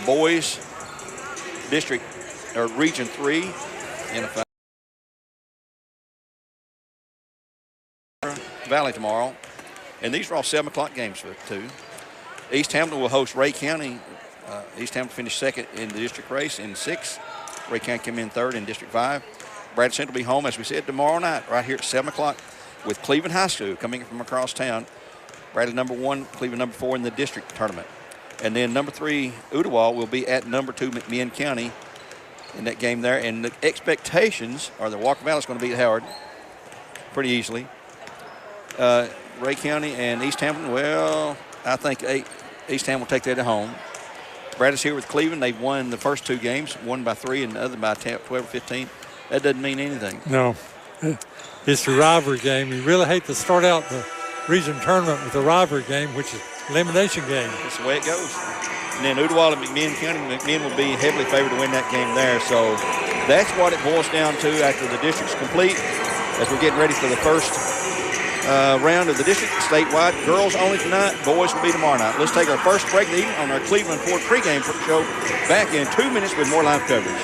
boys district or Region 3 in a Valley tomorrow. And these are all 7 o'clock games for 2. East Hamilton will host Ray County. East Hamilton finished second in the district race in 6. Ray County came in third in District 5. Bradley Central will be home, as we said, tomorrow night right here at 7 o'clock with Cleveland High School coming from across town. Bradley number 1, Cleveland number 4 in the district tournament. And then number 3, Ooltewah, will be at number 2, McMinn County in that game there. And the expectations are that Walker Valley is going to beat Howard pretty easily. Ray County and East Hamilton, well, I think East Hamilton will take that at home. Bradley's here with Cleveland. They've won the first 2 games, one by 3 and the other by 12 or 15. That doesn't mean anything. No. It's a rivalry game. You really hate to start out the region tournament with a rivalry game, which is elimination game. That's the way it goes. And then Ooltewah and McMinn County. McMinn will be heavily favored to win that game there. So that's what it boils down to after the district's complete, as we're getting ready for the first round of the district statewide. Girls only tonight, boys will be tomorrow night. Let's take our first break of the evening on our Cleveland Ford pregame show. Back in 2 minutes with more live coverage.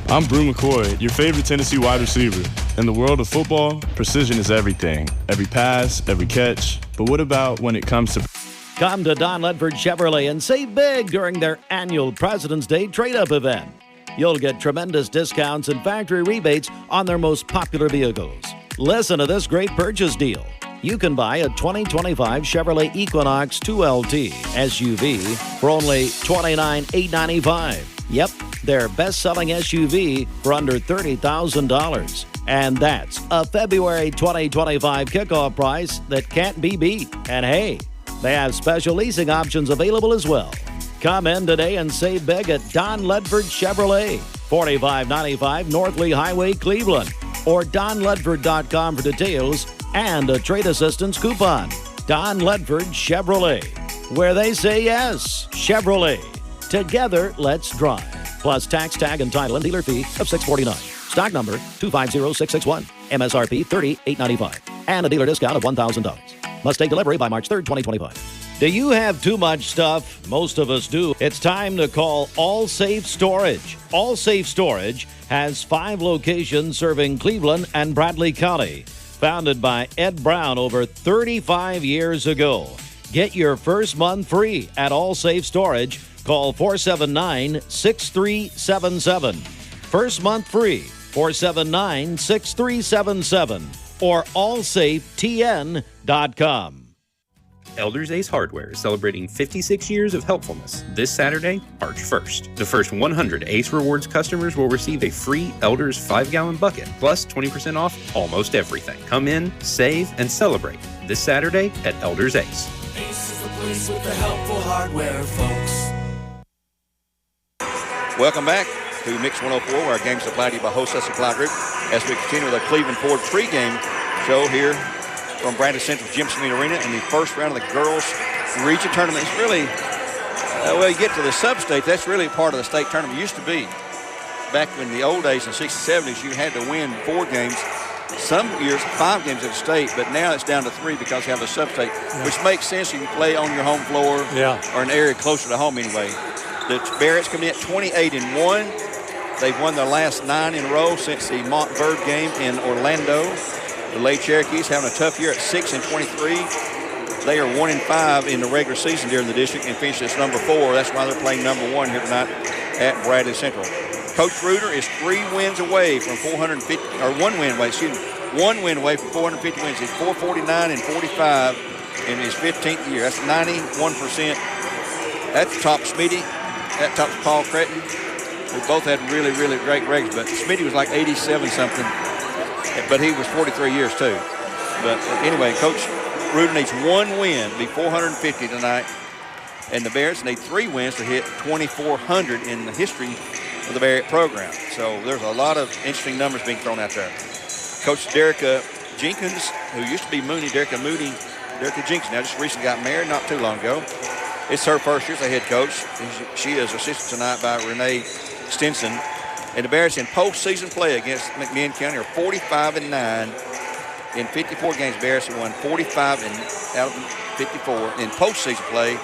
I'm Brew McCoy, your favorite Tennessee wide receiver. In the world of football, precision is everything. Every pass, every catch. But what about when it comes to... Come to Don Ledford Chevrolet and save big during their annual President's Day trade-up event. You'll get tremendous discounts and factory rebates on their most popular vehicles. Listen to this great purchase deal. You can buy a 2025 Chevrolet Equinox 2LT SUV for only $29,895. Yep, their best-selling SUV for under $30,000. And that's a February 2025 kickoff price that can't be beat. And hey, they have special leasing options available as well. Come in today and save big at Don Ledford Chevrolet, 4595 North Lee Highway, Cleveland, or donledford.com for details and a trade assistance coupon. Don Ledford Chevrolet, where they say yes. Chevrolet. Together, let's drive. Plus tax, tag, and title and dealer fee of $649. Stock number 250661. MSRP $38,895. And a dealer discount of $1,000. Must take delivery by March 3rd, 2025. Do you have too much stuff? Most of us do. It's time to call All Safe Storage. All Safe Storage has 5 locations serving Cleveland and Bradley County. Founded by Ed Brown over 35 years ago. Get your first month free at All Safe Storage. Call 479-6377. First month free, 479-6377. Or allsafetn.com. Elders Ace Hardware is celebrating 56 years of helpfulness this Saturday, March 1st. The first 100 Ace Rewards customers will receive a free Elders 5-gallon bucket, plus 20% off almost everything. Come in, save, and celebrate this Saturday at Elders Ace. Ace is the place with the helpful hardware, folks. Welcome back to Mix 104, where our games supplied to you by Wholesale Supply Group, as we continue with our Cleveland Ford pregame show here from Bradley Central Jim Smith Arena in the first round of the girls region tournament. It's really, well, you get to the sub-state, that's really part of the state tournament. It used to be, back in the old days in the 60s, 70s, you had to win 4 games, some years 5 games at the state, but now it's down to 3 because you have the sub-state, which makes sense. You can play on your home floor or an area closer to home anyway. The Barretts coming in at 28-1. They've won their last 9 in a row since the Montverde game in Orlando. The Lake Cherokees having a tough year at 6-23. They are 1-5 in the regular season during the district and finished as number 4. That's why they're playing number 1 here tonight at Bradley Central. Coach Reuter is 3 wins away from 450, or 1 win away, 1 win away from 450 wins. He's 449-45 in his 15th year. That's 91%. That's top Smitty. That top Paul Cretton. We both had really, really great records, but Smitty was like 87-something. But he was 43 years too. But anyway, Coach Reuter needs 1 win to be 450 tonight. And the Barretts need 3 wins to hit 2,400 in the history of the Barrett program. So there's a lot of interesting numbers being thrown out there. Coach Derica Jenkins, who used to be Derica Jenkins, now just recently got married not too long ago. It's her first year as a head coach. She is assisted tonight by Renee Stinson. And the Barretts in postseason play against McMinn County are 45-9. In 54 games, Barretts have won 45 out of 54 in postseason play.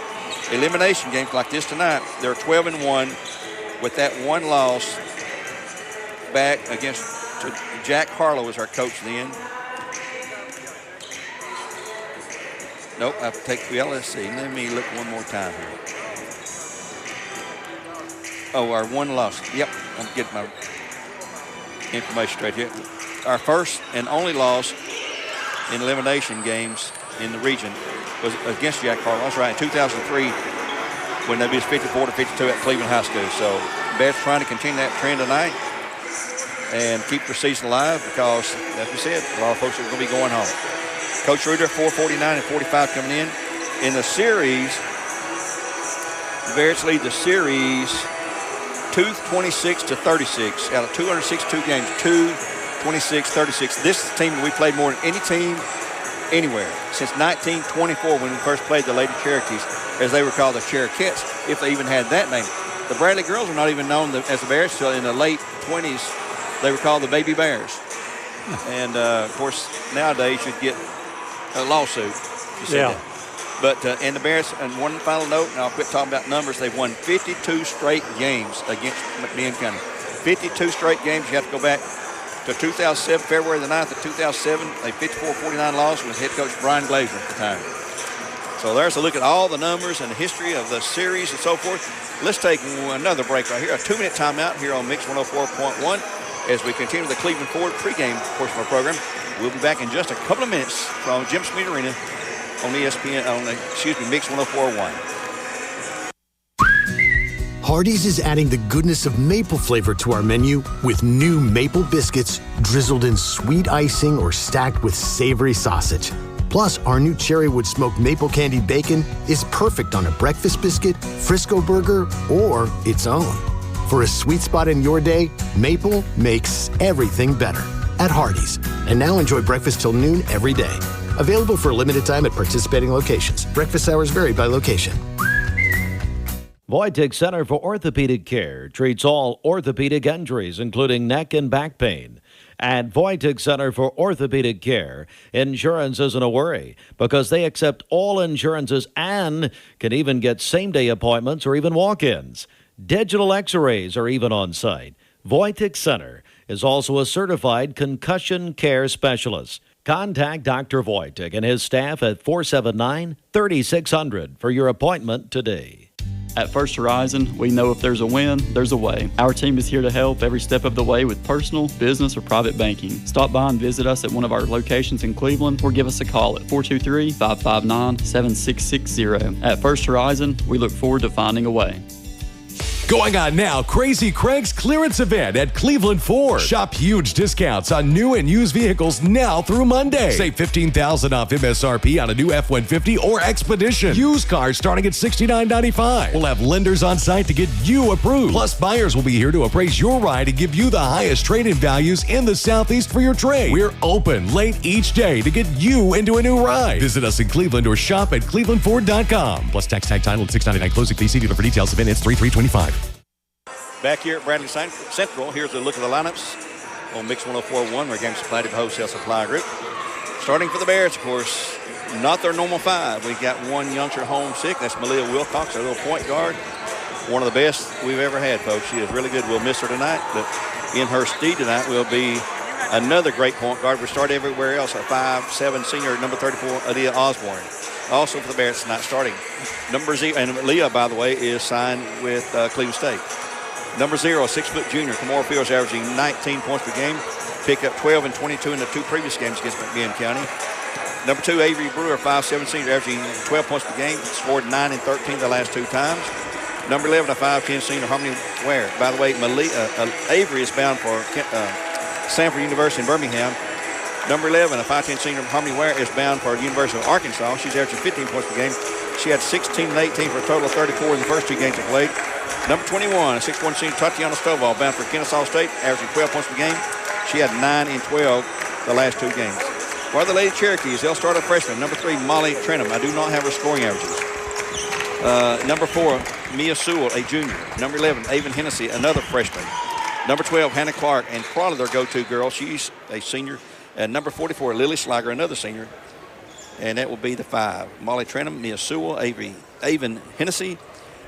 elimination games like this tonight, they're 12-1 with that one loss back against Jack Harlow was our coach then. Nope, I have to take, well, let's see. Let me look one more time here. Oh, our one loss. Yep, I'm getting my information straight here. Our first and only loss in elimination games in the region was against Jack Harlow. That's right, in 2003 when they beat us 54-52 at Cleveland High School. So Bears trying to continue that trend tonight and keep their season alive because, as we said, a lot of folks are going to be going home. Coach Reuter, 449 and 45 coming in. In the series, the Bears lead the series 226-36 out of 262 games, 226-36. This is a team that we played more than any team anywhere since 1924 when we first played the Lady Cherokees, as they were called the Cherokettes, if they even had that name. The Bradley girls were not even known as the Bears until in the late 20s. They were called the Baby Bears. And, of course, nowadays you'd get a lawsuit. Yeah. That. But and the Bears, and one final note, and I'll quit talking about numbers, they've won 52 straight games against McMinn County. 52 straight games. You have to go back to 2007, February the 9th of 2007, a 54-49 loss with head coach Brian Glazer at the time. So there's a look at all the numbers and the history of the series and so forth. Let's take another break right here, a 2-minute timeout here on Mix 104.1 as we continue the Cleveland Ford pregame portion of our program. We'll be back in just a couple of minutes from Jim Smith Arena on ESPN, Mix 104.1. Hardee's is adding the goodness of maple flavor to our menu with new maple biscuits drizzled in sweet icing or stacked with savory sausage. Plus, our new cherrywood smoked maple candied bacon is perfect on a breakfast biscuit, Frisco burger, or its own. For a sweet spot in your day, maple makes everything better at Hardee's. And now enjoy breakfast till noon every day. Available for a limited time at participating locations. Breakfast hours vary by location. Voitic Center for Orthopedic Care treats all orthopedic injuries, including neck and back pain. At Voitic Center for Orthopedic Care, insurance isn't a worry because they accept all insurances and can even get same-day appointments or even walk-ins. Digital x-rays are even on site. Voitic Center is also a certified concussion care specialist. Contact Dr. Voitic and his staff at 479-3600 for your appointment today. At First Horizon, we know if there's a win, there's a way. Our team is here to help every step of the way with personal, business, or private banking. Stop by and visit us at one of our locations in Cleveland or give us a call at 423-559-7660. At First Horizon, we look forward to finding a way. Going on now, Crazy Craig's clearance event at Cleveland Ford. Shop huge discounts on new and used vehicles now through Monday. Save $15,000 off MSRP on a new F-150 or Expedition. Used cars starting at $69.95. We'll have lenders on site to get you approved. Plus, buyers will be here to appraise your ride and give you the highest trade-in values in the Southeast for your trade. We're open late each day to get you into a new ride. Visit us in Cleveland or shop at clevelandford.com. Plus tax tag title at $6.99 closing fee. See dealer for details. Event ends 3/3/25. Back here at Bradley Central, here's a look at the lineups on Mix 104.1, where games supplied by Wholesale Supply Group. Starting for the Bears, of course, not their normal five. We've got one youngster homesick. That's Malia Wilcox, our little point guard. One of the best we've ever had, folks. She is really good. We'll miss her tonight, but in her steed tonight will be another great point guard. We start everywhere else, a 5'7" senior, number 34, Aaliyah Osborne. Also for the Bears tonight, starting number 0, and Leah, by the way, is signed with Cleveland State. Number 0, a 6-foot junior, Kamora Fields, averaging 19 points per game. Picked up 12 and 22 in the 2 previous games against McMinn County. Number 2, Avery Brewer, 5'7" senior, averaging 12 points per game. Scored 9 and 13 the last 2 times. Number 11, a 5'10" senior, Harmony Ware. By the way, Avery is bound for Sanford University in Birmingham. Number 11, a 5'10" senior, Harmony Ware, is bound for the University of Arkansas. She's averaging 15 points per game. She had 16 and 18 for a total of 34 in the first 2 games they played. Number 21, a 6'1" senior, Tatiana Stovall, bound for Kennesaw State, averaging 12 points per game. She had 9 and 12 the last 2 games. For the Lady Cherokees, they'll start a freshman. Number 3, Molly Trenum. I do not have her scoring averages. Number 4, Mia Sewell, a junior. Number 11, Avon Hennessy, another freshman. Number 12, Hannah Clark, and probably their go-to girl. She's a senior. And number 44, Lily Slager, another senior. And that will be the 5. Molly Trenum, Mia Sewell, Avon Hennessy,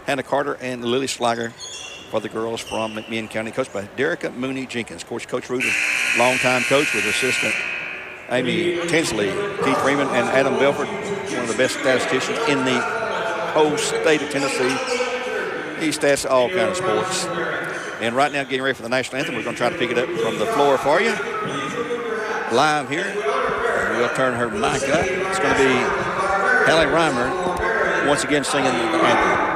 Hannah Carter, and Lily Schlager for the girls from McMinn County, coached by Derica Mooney Jenkins. Of course, Coach Root is longtime coach with assistant Amy Tinsley, Keith Freeman, and Adam Belford, one of the best statisticians in the whole state of Tennessee. He stats all kinds of sports. And right now, getting ready for the national anthem, we're going to try to pick it up from the floor for you. Live here. And we'll turn her mic up. It's going to be Hallie Reimer once again singing the anthem.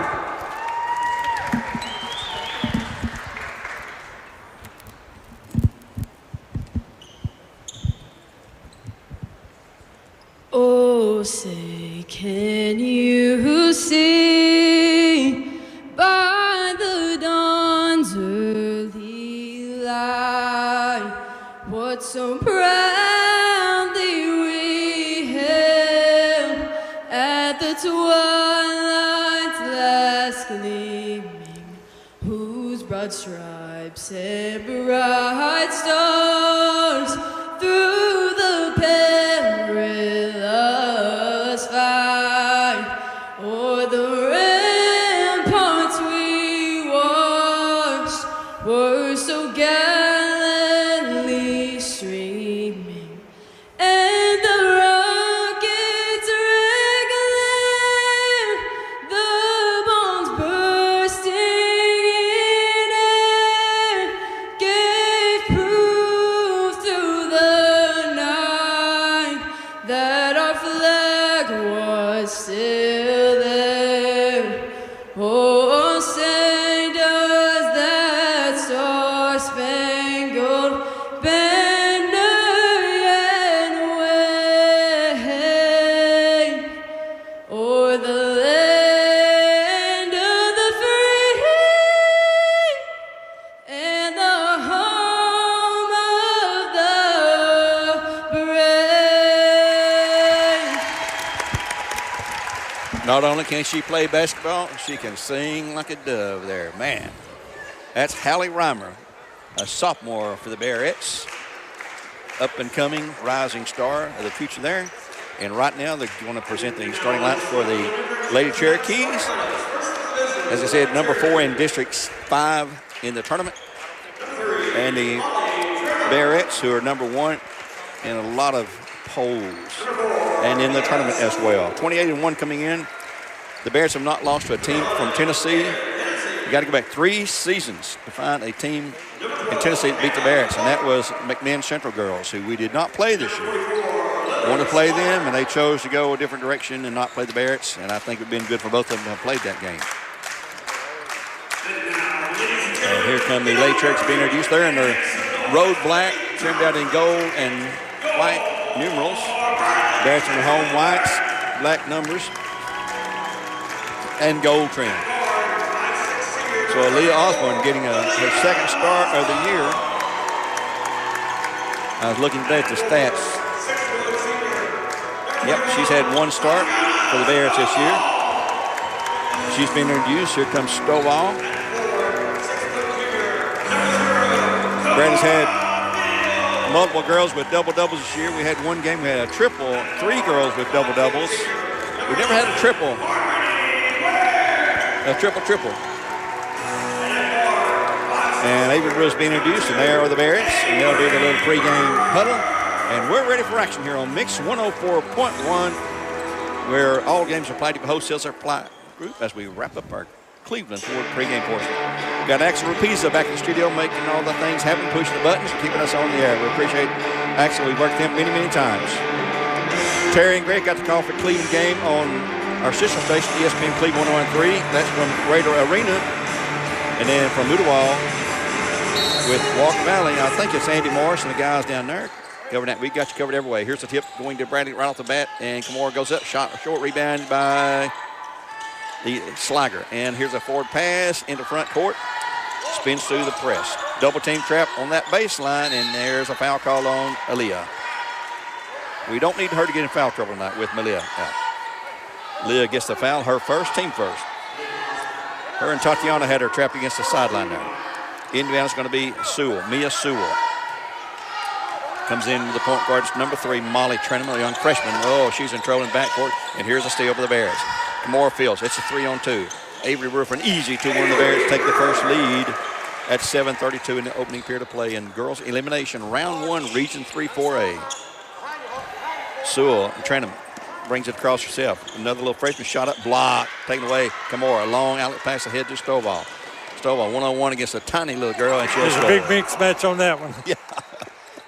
Oh, say, can you see by the dawn's early light what so proudly we hailed at the twilight's last gleaming, whose broad stripes and bright stars through the perilous fight o'er the ramparts we watched were so gallantly streaming, and the rockets regular, the bombs bursting in air, gave proof through the night that our flag was still there. Oh, say does that star-spangled banner yet wave o'er the land of the free and the home of the brave. Not only can she play basketball, she can sing like a dove there. Man, that's Hallie Reimer, a sophomore for the Bearettes. Up and coming, rising star of the future there. And right now, they're going to present the starting lineup for the Lady Cherokees. As I said, number 4 in District 5 in the tournament. And the Bearettes, who are number 1 in a lot of polls and in the tournament as well. 28-1 coming in. The Bears have not lost to a team from Tennessee. You got to go back 3 seasons to find a team in Tennessee that beat the Bears, and that was McMinn Central girls, who we did not play this year. Wanted to play them, and they chose to go a different direction and not play the Bears, and I think it would have been good for both of them to have played that game. And here come the Lady Cherokees being introduced there in their road black, trimmed out in gold and white numerals. Bears in their home whites, black numbers, and gold trim. So Aaliyah Osborne getting her second start of the year. I was looking today at the stats. Yep, she's had 1 start for the Bears this year. She's been introduced. Here comes Stovall. Brad has had multiple girls with double-doubles this year. We had one game, we had a triple, 3 girls with double-doubles. We never had a triple. A triple. And Avery Brew's being introduced, and there are the Bears, and they'll do the little pregame huddle. And we're ready for action here on Mix 104.1, where all games are played by Wholesale Supply Group as we wrap up our Cleveland Ford pregame portion. We've got Axel Rapisa back in the studio making all the things happen, pushing the buttons, and keeping us on the air. We appreciate Axel. We've worked with him many, many times. Terry and Greg got the call for Cleveland game on our sister station, ESPN Cleveland 101.3. That's from Raider Arena. And then from Ottawa with Walker Valley, I think it's Andy Morris and the guys down there covering that. We got you covered every way. Here's the tip going to Bradley right off the bat, and Kimura goes up, shot, short rebound by the Slager. And here's a forward pass into front court, spins through the press. Double team trap on that baseline, and there's a foul call on Aaliyah. We don't need her to get in foul trouble tonight with Malia. Leah gets the foul, her first, team first. Her and Tatiana had her trapped against the sideline there. Indiana's going to be Sewell, Mia Sewell. Comes in with the point guard. It's number 3, Molly Trenham, a young freshman. Oh, she's in trouble in backcourt. And here's a steal for the Bears. Kamora Fields. It's a 3-on-2. Avery Brewer for an easy 2-1. The Bears take the first lead at 7:32 in the opening period of play in girls elimination round 1, Region 3 4A. Sewell and Trenham brings it across herself. Another little freshman shot up, block, taken away. Kamora, long outlet pass ahead to Stovall. Stovall 1-on-1 against a tiny little girl, and she'll There's a big mix match on that one. Yeah,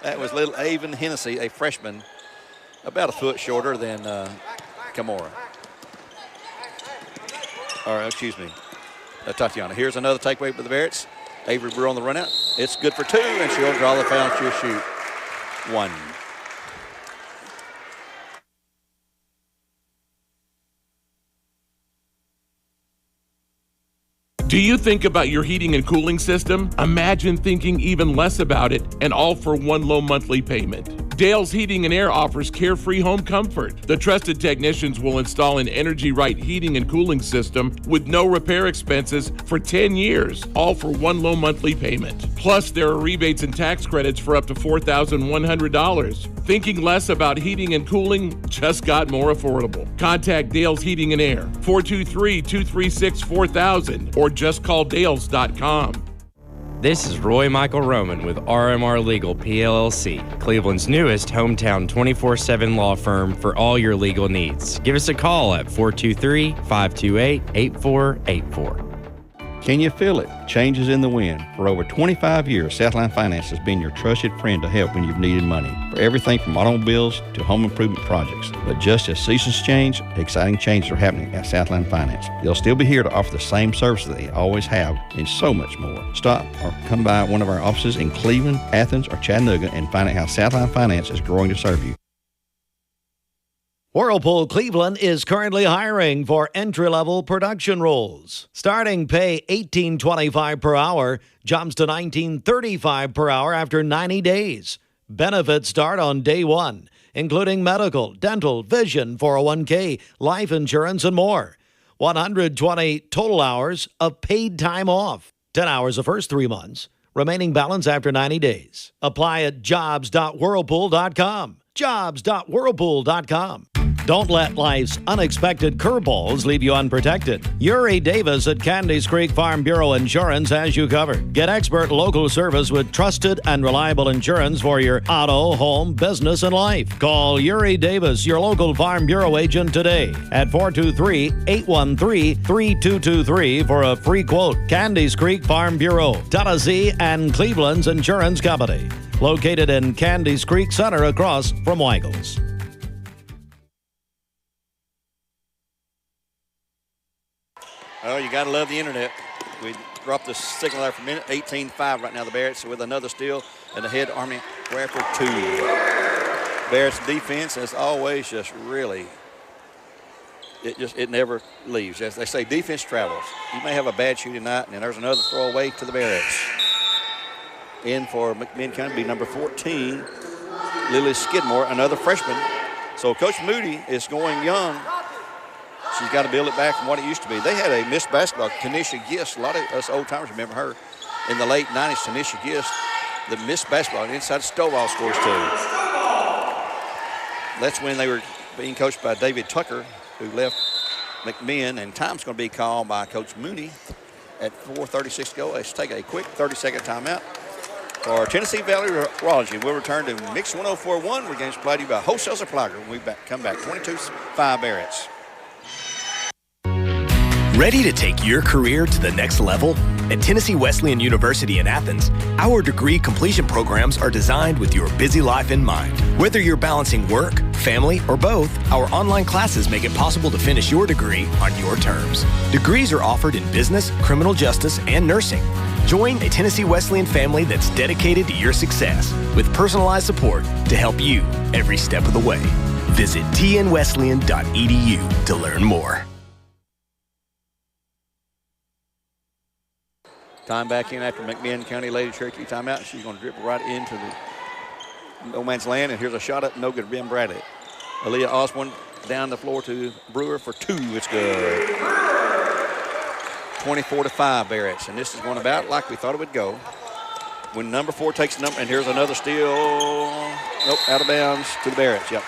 that was little Avon Hennessy, a freshman, about a foot shorter than Kamora. Or excuse me, Tatiana. Here's another takeaway for the Barretts. Avery Brewer on the run out. It's good for 2, and she'll draw the foul. She'll shoot 1. Do you think about your heating and cooling system? Imagine thinking even less about it, and all for one low monthly payment. Dale's Heating and Air offers carefree home comfort. The trusted technicians will install an Energy Right heating and cooling system with no repair expenses for 10 years, all for one low monthly payment. Plus, there are rebates and tax credits for up to $4,100. Thinking less about heating and cooling just got more affordable. Contact Dale's Heating and Air, 423-236-4000, or just call Dales.com. This is Roy Michael Roman with RMR Legal PLLC, Cleveland's newest hometown 24/7 law firm for all your legal needs. Give us a call at 423-528-8484. Can you feel it? Changes in the wind. For over 25 years, Southline Finance has been your trusted friend to help when you've needed money for everything from automobiles to home improvement projects. But just as seasons change, exciting changes are happening at Southline Finance. They'll still be here to offer the same services they always have and so much more. Stop or come by one of our offices in Cleveland, Athens, or Chattanooga and find out how Southline Finance is growing to serve you. Whirlpool Cleveland is currently hiring for entry-level production roles. Starting pay $18.25 per hour, jumps to $19.35 per hour after 90 days. Benefits start on day 1, including medical, dental, vision, 401k, life insurance, and more. 120 total hours of paid time off. 10 hours the first 3 months. Remaining balance after 90 days. Apply at jobs.whirlpool.com. Jobs.whirlpool.com. Don't let life's unexpected curveballs leave you unprotected. Uri Davis at Candies Creek Farm Bureau Insurance has you covered. Get expert local service with trusted and reliable insurance for your auto, home, business, and life. Call Uri Davis, your local Farm Bureau agent today at 423-813-3223 for a free quote. Candies Creek Farm Bureau, Tennessee and Cleveland's insurance company. Located in Candies Creek Center across from Weigel's. Oh, you got to love the internet. We dropped the signal there for a minute. 18-5 right now, the Barretts with another steal and the head Army Bradford 2. Barretts defense, as always, just really, it never leaves. As they say, defense travels. You may have a bad shooting night, and then there's another throwaway to the Barretts. In for McMinn County, be number 14, Lily Skidmore, another freshman. So Coach Moody is going young. She's got to build it back from what it used to be. They had a Miss Basketball, Tanisha Gist. A lot of us old-timers remember her. In the late 90s, Tanisha Gist, the Miss Basketball, inside Stovall scores 2. That's when they were being coached by David Tucker, who left McMinn, and time's going to be called by Coach Mooney at 4:36 to go. Let's take a quick 30-second timeout for Tennessee Valley Urology. We'll return to Mix 104.1, where games played to you by Wholesale Supply Group when we come back. 22-5 Barretts. Ready to take your career to the next level? At Tennessee Wesleyan University in Athens, our degree completion programs are designed with your busy life in mind. Whether you're balancing work, family, or both, our online classes make it possible to finish your degree on your terms. Degrees are offered in business, criminal justice, and nursing. Join a Tennessee Wesleyan family that's dedicated to your success with personalized support to help you every step of the way. Visit tnwesleyan.edu to learn more. Time back in after McMinn County Lady Cherokee timeout. She's going to dribble right into the no man's land, and here's a shot up, no good. Ben Bradley. Aaliyah Osborne down the floor to Brewer for 2. It's good. 24-5 Barretts, and this is going about like we thought it would go. When number 4 takes the number, and here's another steal. Nope, out of bounds to the Barretts. Yep.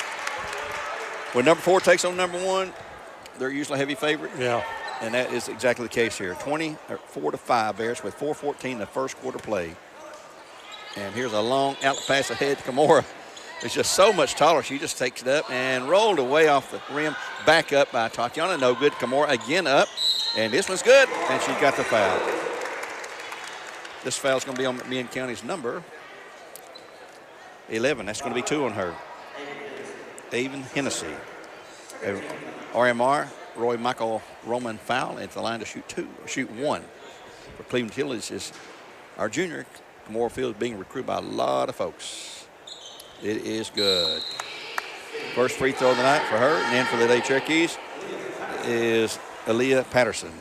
When number 4 takes on number 1, they're usually a heavy favorite. Yeah. And that is exactly the case here. 4-5 Bears with 4:14 the first quarter play. And here's a long outlet pass ahead to Kimora. It's just so much taller. She just takes it up and rolled away off the rim. Back up by Tatiana. No good. Kimora again up. And this one's good. And she got the foul. This foul's going to be on McMinn County's number 11. That's going to be 2 on her. Avon Hennessy. RMR, Roy Michael Roman foul at the line to shoot 1. For Cleveland Hills is our junior. Kimora Field being recruited by a lot of folks. It is good. First free throw of the night for her. And then for the Lady Cherokees is Aaliyah Patterson.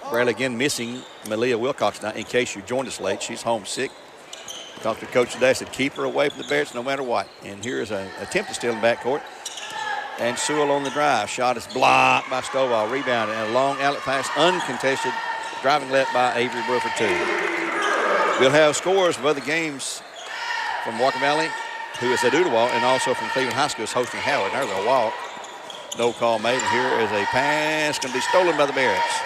Bradley again missing Malia Wilcox now. In case you joined us late, she's homesick. Talked to Coach today, said keep her away from the Bears no matter what. And here is an attempt to steal in backcourt. And Sewell on the drive. Shot is blocked by Stovall. Rebound and a long outlet pass, uncontested. Driving left by Avery Brewer for 2. We'll have scores of other games from Walker Valley, who is at Ooltewah, and also from Cleveland High School is hosting Howard. There's a walk. No call made. And here is a pass going to be stolen by the Barretts.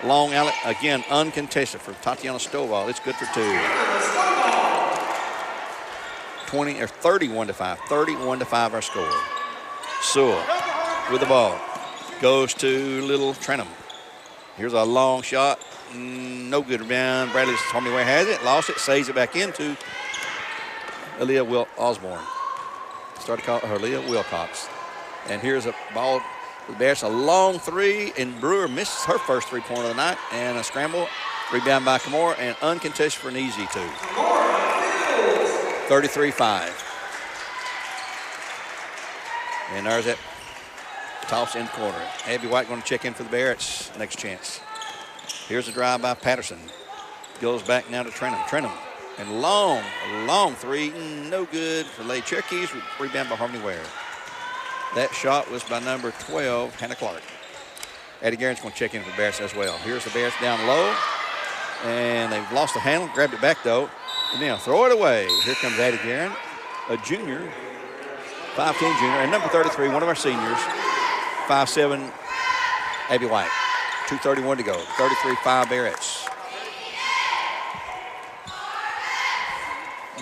Long outlet, again, uncontested for Tatiana Stovall. It's good for 2. 31-5. 31-5 our score. Sewell with the ball. Goes to Little Trenham. Here's a long shot. No good rebound. Bradley's Tommy Ware has it. Lost it. Saves it back into Aaliyah Osborne. Started to call her Aaliyah Wilcox. And here's a ball for the Bears. A long 3. And Brewer misses her first 3-pointer of the night. And a scramble. Rebound by Kimora. And uncontested for an easy 2. 33-5. And there's that toss in the corner. Abby White going to check in for the Barretts. Next chance. Here's a drive by Patterson. Goes back now to Trenham. Trenham. And long 3. No good for Lady Cherokees. Rebound by Harmony Ware. That shot was by number 12, Hannah Clark. Addie Guerin's going to check in for the Barretts as well. Here's the Barretts down low. And they've lost the handle. Grabbed it back, though. And now throw it away. Here comes Addie Guerin, a junior, 5'10 junior. And number 33, one of our seniors, 5'7, Abby White. 2:31 to go. 33-5 Barretts.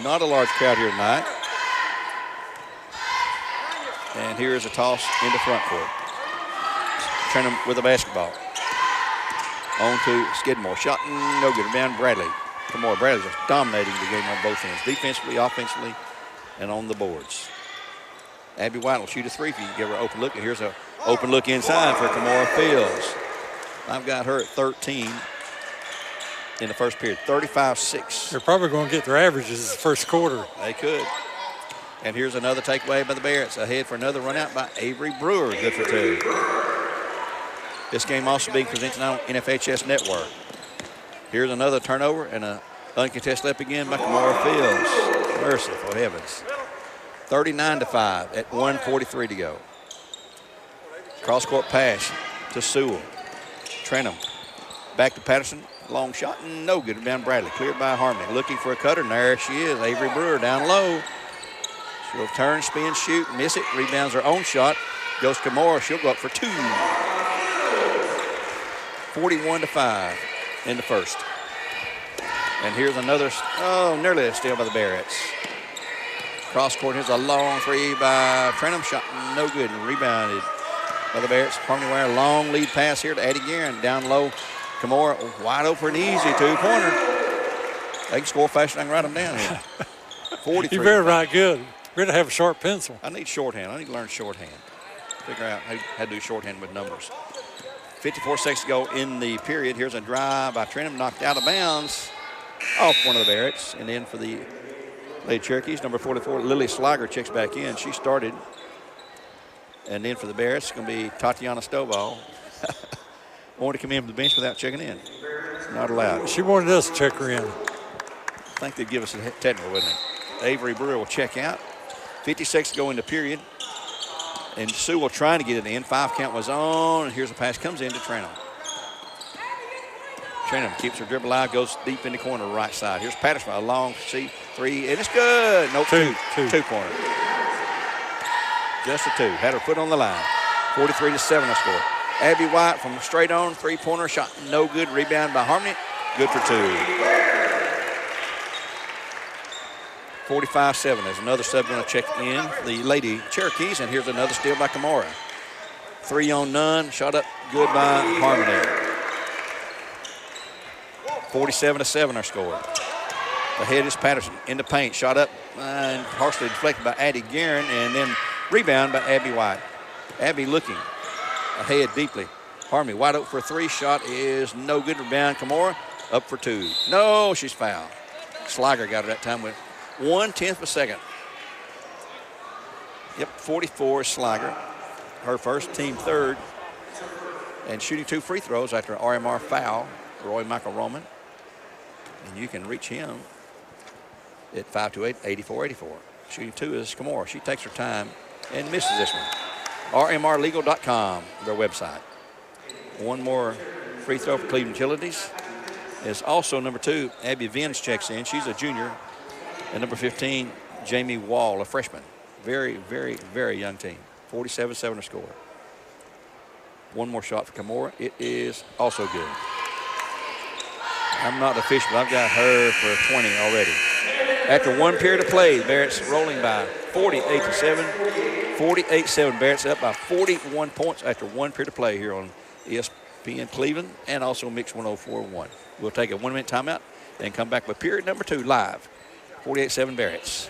Not a large crowd here tonight. And here is a toss into front court. Trenham with a basketball. On to Skidmore. Shot no good. Rebound Bradley. Kimora Bradley just dominating the game on both ends. Defensively, offensively, and on the boards. Abby White will shoot a 3 if you can give her an open look. And here's an open look inside for Kimora Fields. I've got her at 13 in the first period. 35-6. They're probably going to get their averages the first quarter. They could. And here's another takeaway by the Barretts. Ahead for another run out by Avery Brewer. Good for 2. This game also being presented on MCHS Network. Here's another turnover and an uncontested left again by Kimora Fields. Merciful heavens. 39-5 at 1:43 to go. Cross-court pass to Sewell. Trenham. Back to Patterson. Long shot. No good. Rebound Bradley. Cleared by Harmony. Looking for a cutter. And there she is. Avery Brewer down low. She'll turn, spin, shoot, miss it. Rebounds her own shot. Goes to Kimora. She'll go up for 2. 41-5 in the first. And here's another, nearly a steal by the Barretts. Cross court, here's a long 3 by Trenham. Shot no good and rebounded by the Barretts. Harmony Ware, long lead pass here to Addie Guerin. Down low, Kimora wide open for an easy 2-pointer. They can score faster than I can write them down here. 43. You better write good. Better have a sharp pencil. I need shorthand. I need to learn shorthand. Figure out how to do shorthand with numbers. 54 seconds to go in the period. Here's a drive by Trenham, knocked out of bounds off one of the Barretts. And then for the Lady Cherokees, number 44, Lily Slager checks back in. She started. And then for the Barretts, it's going to be Tatiana Stovall. Wanted to come in from the bench without checking in. Not allowed. She wanted us to check her in. I think they'd give us a technical, wouldn't they? Avery Brewer will check out. 50 seconds to go in the period. And Sewell trying to get it in. 5 count was on. And here's a pass. Comes into Trenham. Trenham keeps her dribble alive, goes deep in the corner, right side. Here's Patterson, a long three, and it's good. Nope, two-pointer. Just a two. Had her foot on the line. 43-7 I score. Abby White from straight on, three-pointer shot, no good. Rebound by Harmony, good for two. 45-7 as another sub going to check in the Lady Cherokees, and here's another steal by Kamara. 3 on none, shot up good by Harmony. 47-7 our score. Ahead is Patterson in the paint, shot up and partially deflected by Addie Guerin, and then rebound by Abby White. Abby looking ahead deeply. Harmony wide open for a three, shot is no good. Rebound Kamara up for two. No, she's fouled. Slager got it that time with 1/10 of a second. Yep, 44 is Slager. Her first, team third. And shooting 2 free throws after an RMR foul, Roy Michael Roman. And you can reach him at 528-84-84. Shooting 2 is Kamara. She takes her time and misses this one. RMRlegal.com, their website. One more free throw for Cleveland Utilities. Is also number 2, Abby Vins checks in. She's a junior. And number 15, Jamie Wall, a freshman. Very, very, very young team. 47-7 to score. One more shot for Kamara. It is also good. I'm not official, but I've got her for 20 already. After one period of play, Barrett's rolling by 48-7. 48-7. Barrett's up by 41 points after one period of play here on ESPN Cleveland and also Mix 104.1. We'll take a 1-minute timeout and come back with period number 2 live. 48-7 Barrett's.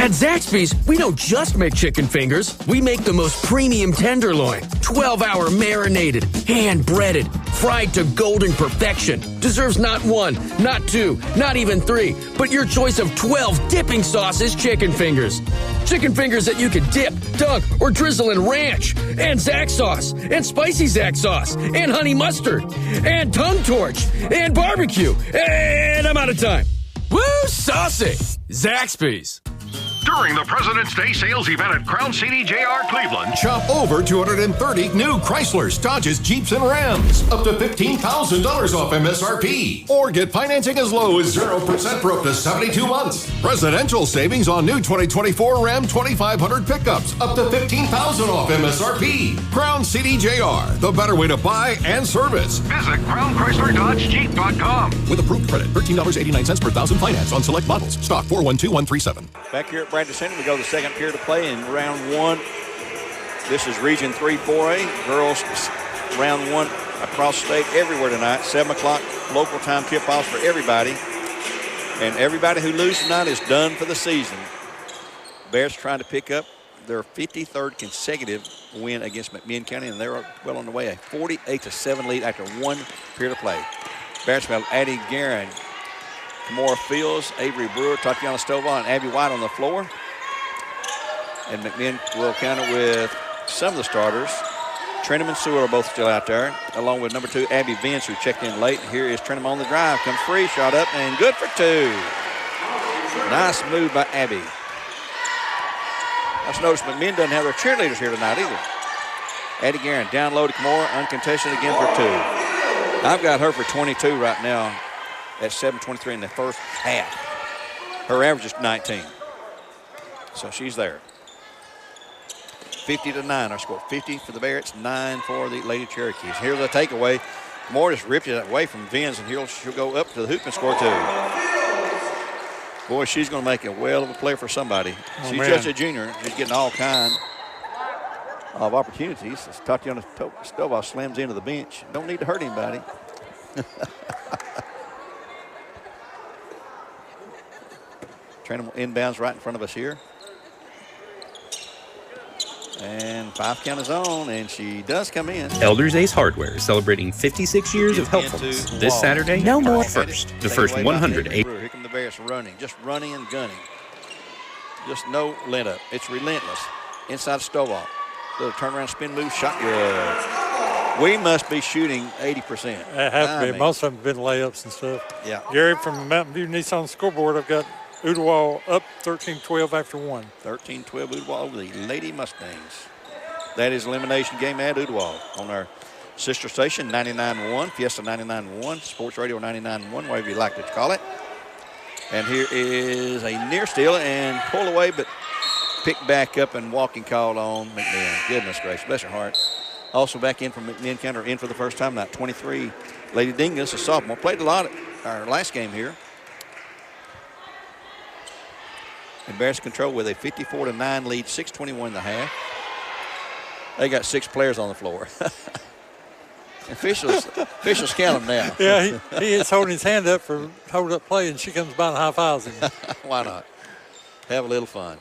At Zaxby's, we don't just make chicken fingers. We make the most premium tenderloin, 12-hour marinated, hand-breaded, fried to golden perfection. Deserves not 1, not 2, not even 3, but your choice of 12 dipping sauces chicken fingers. Chicken fingers that you can dip, dunk, or drizzle in ranch, and Zax sauce, and spicy Zax sauce, and honey mustard, and tongue torch, and barbecue. And I'm out of time. Woo, saucy! Zaxby's. During the President's Day sales event at Crown CDJR Cleveland, shop over 230 new Chryslers, Dodges, Jeeps, and Rams. Up to $15,000 off MSRP. Or get financing as low as 0% for up to 72 months. Presidential savings on new 2024 Ram 2500 pickups. Up to $15,000 off MSRP. Crown CDJR, the better way to buy and service. Visit CrownChryslerDodgeJeep.com. With approved credit, $13.89 per thousand finance on select models. Stock 412137. Back here at Bradley Center, we go to the second period of play in round 1. This is Region 3 4A. Girls round 1 across state everywhere tonight. 7 o'clock local time tip-offs for everybody. And everybody who loses tonight is done for the season. Bears trying to pick up their 53rd consecutive win against McMinn County, and they're well on the way. A 48-7 lead after one period of play. Bears have Addie Guerin, Kamora Fields, Avery Brewer, Tatiana Stovall, and Abby White on the floor. And McMinn will counter with some of the starters. Trenham and Sewell are both still out there, along with number 2, Abby Vince, who checked in late. Here is Trenham on the drive. Comes free, shot up, and good for 2. Nice move by Abby. Let's notice McMinn doesn't have their cheerleaders here tonight either. Addie Guerin down low to Kamora, uncontested again for 2. I've got her for 22 right now at 7:23 in the first half. Her average is 19. So she's there. 50-9 our score. 50 for the Barretts, 9 for the Lady Cherokees. Here's the takeaway. Moore just ripped it away from Vins, and she'll go up to the hoop and score 2. Boy, she's going to make a well of a play for somebody. She's just a junior. She's getting all kinds of opportunities. As Tatiana Stovall slams into the bench. Don't need to hurt anybody. Trenham inbounds right in front of us here. And 5 count is on, and she does come in. Elders Ace Hardware celebrating 56 years of helpfulness. This Saturday, no more. March 1st. The first 100 Ace. Here come the Bears running, just running and gunning. Just no let up. It's relentless. Inside Stovall. Little turnaround spin move, shot good. We must be shooting 80%. It has to be. Most of them have been layups and stuff. Yeah. Gary from the Mountain View Nissan scoreboard, I've got Oodawall up 13-12 after 1. 13-12 Oodawall over the Lady Mustangs. That is elimination game at Oodawall on our Sister station 99.1, Fiesta 99.1, Sports Radio 99.1, whatever you like to call it. And here is a near steal and pull away, but picked back up and walking call on McMinn. Goodness gracious, bless her heart. Also back in from McMinn County, in for the first time tonight, 23. Lady Dingus, a sophomore, played a lot at our last game here. Embarrassing control with a 54-9 lead, 6:21 in the half. They got 6 players on the floor. Officials count them now. Yeah, he is holding his hand up for hold up play, and she comes by and high fives him. Why not? Have a little fun.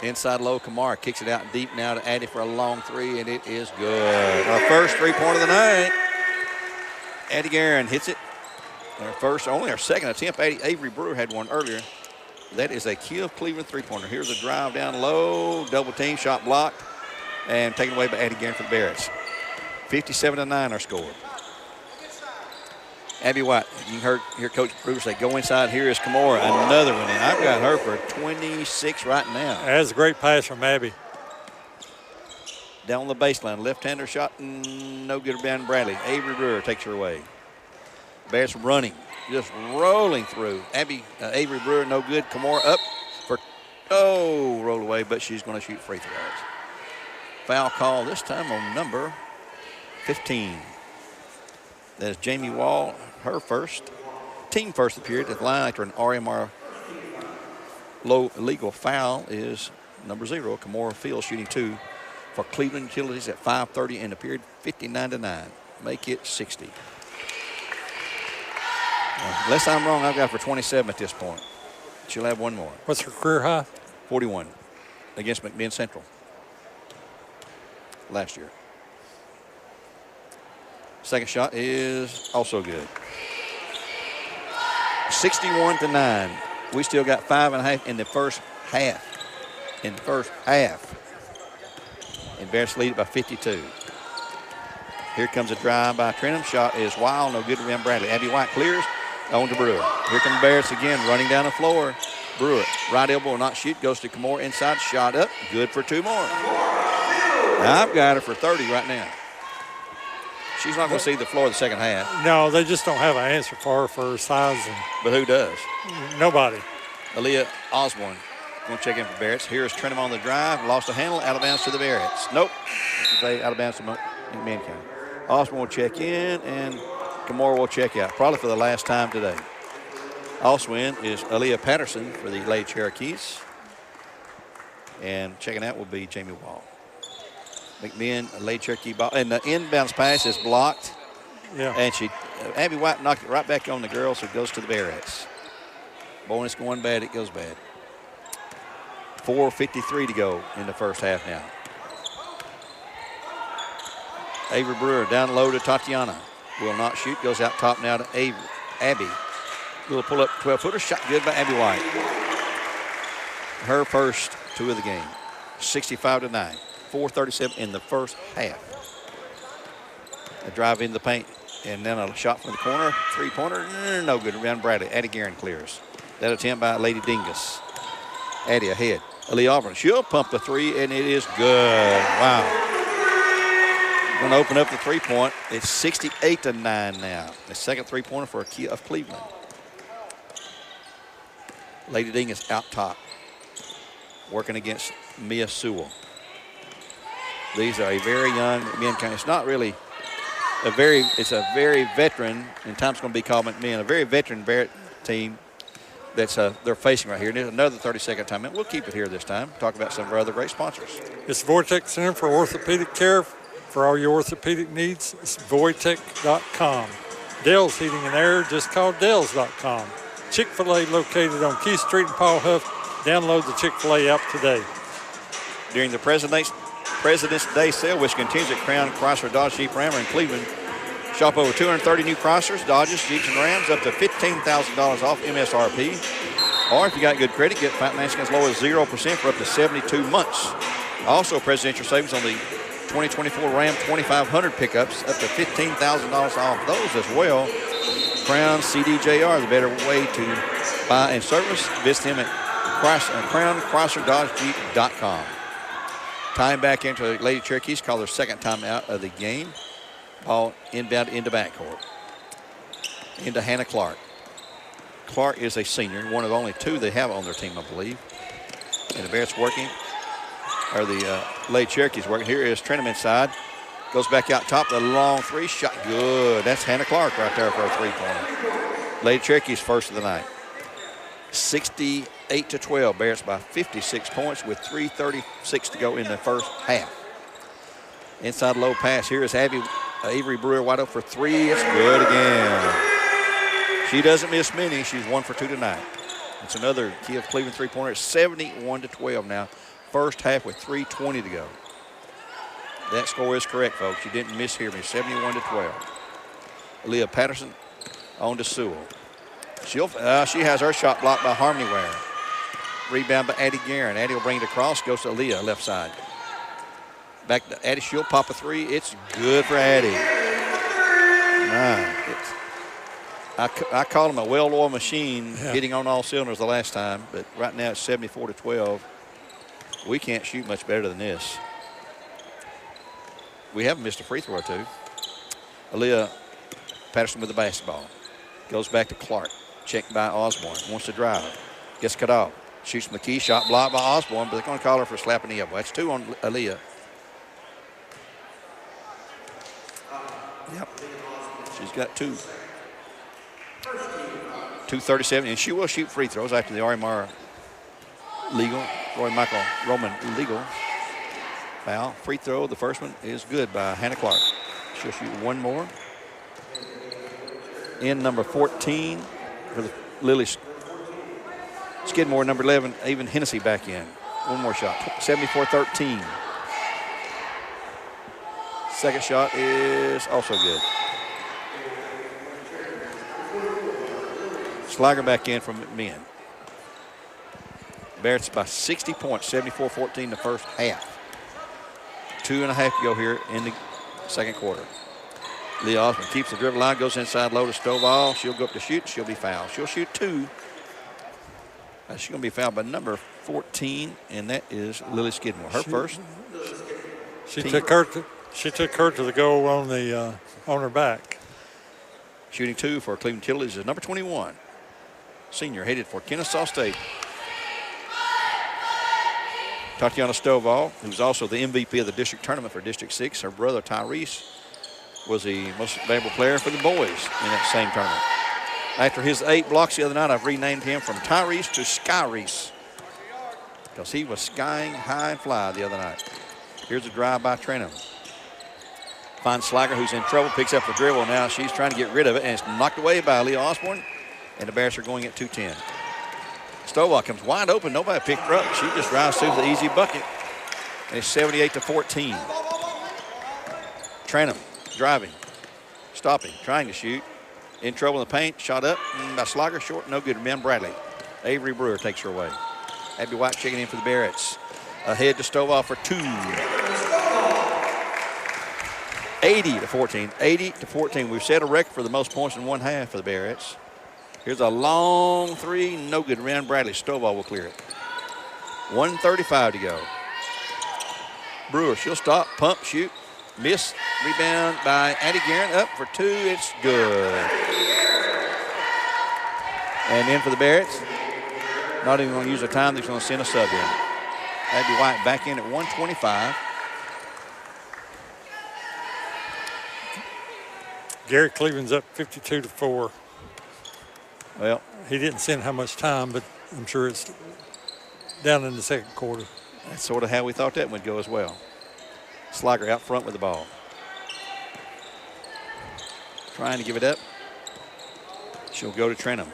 Inside low, Kamara kicks it out deep now to Addie for a long 3, and it is good. Our first 3-pointer of the night. Addie Guerin hits it. Our first, only our second attempt. Avery Brewer had one earlier. That is a Kiel Cleveland 3-pointer. Here's a drive down low, double team, shot blocked, and taken away by Addie Guerin for the Barretts. 57-9 our score. Abby White, you hear Coach Brewer say, go inside. Here is Kamora, another one. And I've got her for 26 right now. That's a great pass from Abby. Down the baseline, left-hander shot, no good rebound. Bradley. Avery Brewer takes her away. Bears running, just rolling through. Avery Brewer, no good. Kamora up for, roll away, but she's going to shoot free throws. Foul call this time on number 15. That is Jamie Wall, her first, team first appeared at the line after an RMR low illegal foul is number 0, Kamora Fields, shooting 2 for Cleveland Utilities at 5:30 and appeared 59-9. Make it 60. Unless I'm wrong, I've got for 27 at this point. She'll have one more. What's her career high? 41 against McMinn Central last year. Second shot is also good. 61-9. We still got 5.5 in the first half. And Bears lead it by 52. Here comes a drive by Trenum. Shot is wild, no good to rebound Bradley. Abby White clears on to Brewer. Here comes Bears again, running down the floor. Brewer, right elbow will not shoot, goes to Kamora inside, shot up, good for 2 more. Now I've got her for 30 right now. She's not going to see the floor of the second half. No, they just don't have an answer for her size. But who does? Nobody. Aaliyah Osborne going to check in for Barretts. Here's Trenum on the drive. Lost a handle. Out of bounds to the Barretts. Nope. Out of bounds to McMinn County. Osborne will check in, and Kamora will check out. Probably for the last time today. Also in is Aaliyah Patterson for the Lady Cherokees. And checking out will be Jamie Wall. McMinn, a late Cherokee ball, and the inbounds pass is blocked. Yeah. And Abby White knocked it right back on the girl, so it goes to the Barretts. Boy, when it's going bad, it goes bad. 4:53 to go in the first half now. Avery Brewer down low to Tatiana. Will not shoot, goes out top now to Abby. Little pull up 12-footer, shot good by Abby White. Her first 2 of the game. 65-9. 4:37 in the first half. A drive in the paint, and then a shot from the corner, 3-pointer, no good. Around Bradley. Addie Guerin clears. That attempt by Lady Dingus. Addie ahead. Lee Auburn, she'll pump the 3, and it is good. Wow. Going to open up the 3-point. It's 68-9 now. The second 3-pointer for of Cleveland. Lady Dingus out top, working against Mia Sewell. These are a very young McMinn County. It's not really it's a very veteran, and time's going to be called McMinn, a very veteran Barrett team that's they're facing right here. And there's another 30-second timeout. We'll keep it here this time. Talk about some of our other great sponsors. It's Vortex Center for Orthopedic Care. For all your orthopedic needs, it's Voitech.com. Dell's Heating and Air, just call Dells.com. Chick-fil-A located on Keith Street in Paul Huff. Download the Chick-fil-A app today. During the President's Day sale, which continues at Crown Chrysler Dodge Jeep Ram in Cleveland, shop over 230 new Chryslers, Dodges, Jeeps, and Rams, up to $15,000 off MSRP. Or if you got good credit, get financing as low as 0% for up to 72 months. Also, presidential savings on the 2024 Ram 2500 pickups, up to $15,000 off those as well. Crown CDJR, the better way to buy and service. Visit him at CrownChryslerDodgeJeep.com. Time back into Lady Cherokees, call their second time out of the game. Ball inbound into backcourt. Into Hannah Clark. Clark is a senior, one of only two they have on their team, I believe. And the Bears working, or the Lady Cherokees working. Here is Trentham inside. Goes back out top, the long three shot, good. That's Hannah Clark right there for a three-pointer. Lady Cherokees first of the night. 68-12, Bears by 56 points with 3:36 to go in the first half. Inside low pass, here is Avery Brewer wide open for three, it's good again. She doesn't miss many, she's 1 for 2 tonight. It's another key of Cleveland three-pointer, 71-12 now. First half with 3:20 to go. That score is correct, folks. You didn't mishear me. 71-12. Aaliyah Patterson on to Sewell. She has her shot blocked by Harmony Ware. Rebound by Addie Guerin. Addie will bring it across. Goes to Aaliyah, left side. Back to Addie. She'll pop a three. It's good for Addie. I called him a well-oiled machine, hitting on all cylinders the last time, but right now it's 74-12. We can't shoot much better than this. We haven't missed a free throw or two. Aaliyah Patterson with the basketball. Goes back to Clark. Checked by Osborne. Wants to drive. Gets cut off. Shoots from the key. Shot blocked by Osborne, but they're going to call her for slapping the elbow. That's two on Aaliyah. Yep. She's got two. 2:37, and she will shoot free throws after the RMR legal, Roy Michael Roman legal foul. Free throw, the first one is good by Hannah Clark. She'll shoot one more. In number 14 for the Lily Skidmore, number 11, Avon Hennessy back in. One more shot, 74-13. Second shot is also good. Slager back in from McMinn. Barrett's by 60 points, 74-14 the first half. 2.5 to go here in the second quarter. Leah Osmond keeps the dribble line, goes inside low to Stovall. She'll go up to shoot. She'll be fouled. She'll shoot two. She's going to be fouled by number 14, and that is Lily Skidmore. Her first. She took her to the goal on her back. Shooting two for Cleveland Utilities is number 21. Senior headed for Kennesaw State. Tatiana Stovall, who's also the MVP of the district tournament for District 6. Her brother Tyrese was the most valuable player for the boys in that same tournament. After his 8 blocks the other night, I've renamed him from Tyrese to Skyreese because he was skying high and fly the other night. Here's a drive by Trentham. Finds Slager, who's in trouble, picks up the dribble. Now she's trying to get rid of it, and it's knocked away by Leah Osborne, and the Bears are going at 2:10. Stovall comes wide open. Nobody picked her up. She just drives through the easy bucket, and it's 78-14. Trentham driving, stopping, trying to shoot. In trouble in the paint. Shot up by Slager. Short, no good. Ben Bradley. Avery Brewer takes her away. Abby White checking in for the Barretts. Ahead to Stovall for two. 80-14. 80-14. We've set a record for the most points in one half for the Barretts. Here's a long three. No good. Rand Bradley. Stovall will clear it. 1:35 to go. Brewer, she'll stop, pump, shoot, miss. Rebound by Addie Guerin. Up for two. It's good. And in for the Barretts. Not even going to use the time. They're going to send a sub in. Abby White back in at 1:25. Gary Cleveland's up 52-4. Well, he didn't send how much time, but I'm sure it's down in the second quarter. That's sort of how we thought that would go as well. Slager out front with the ball. Trying to give it up. She'll go to Trentham.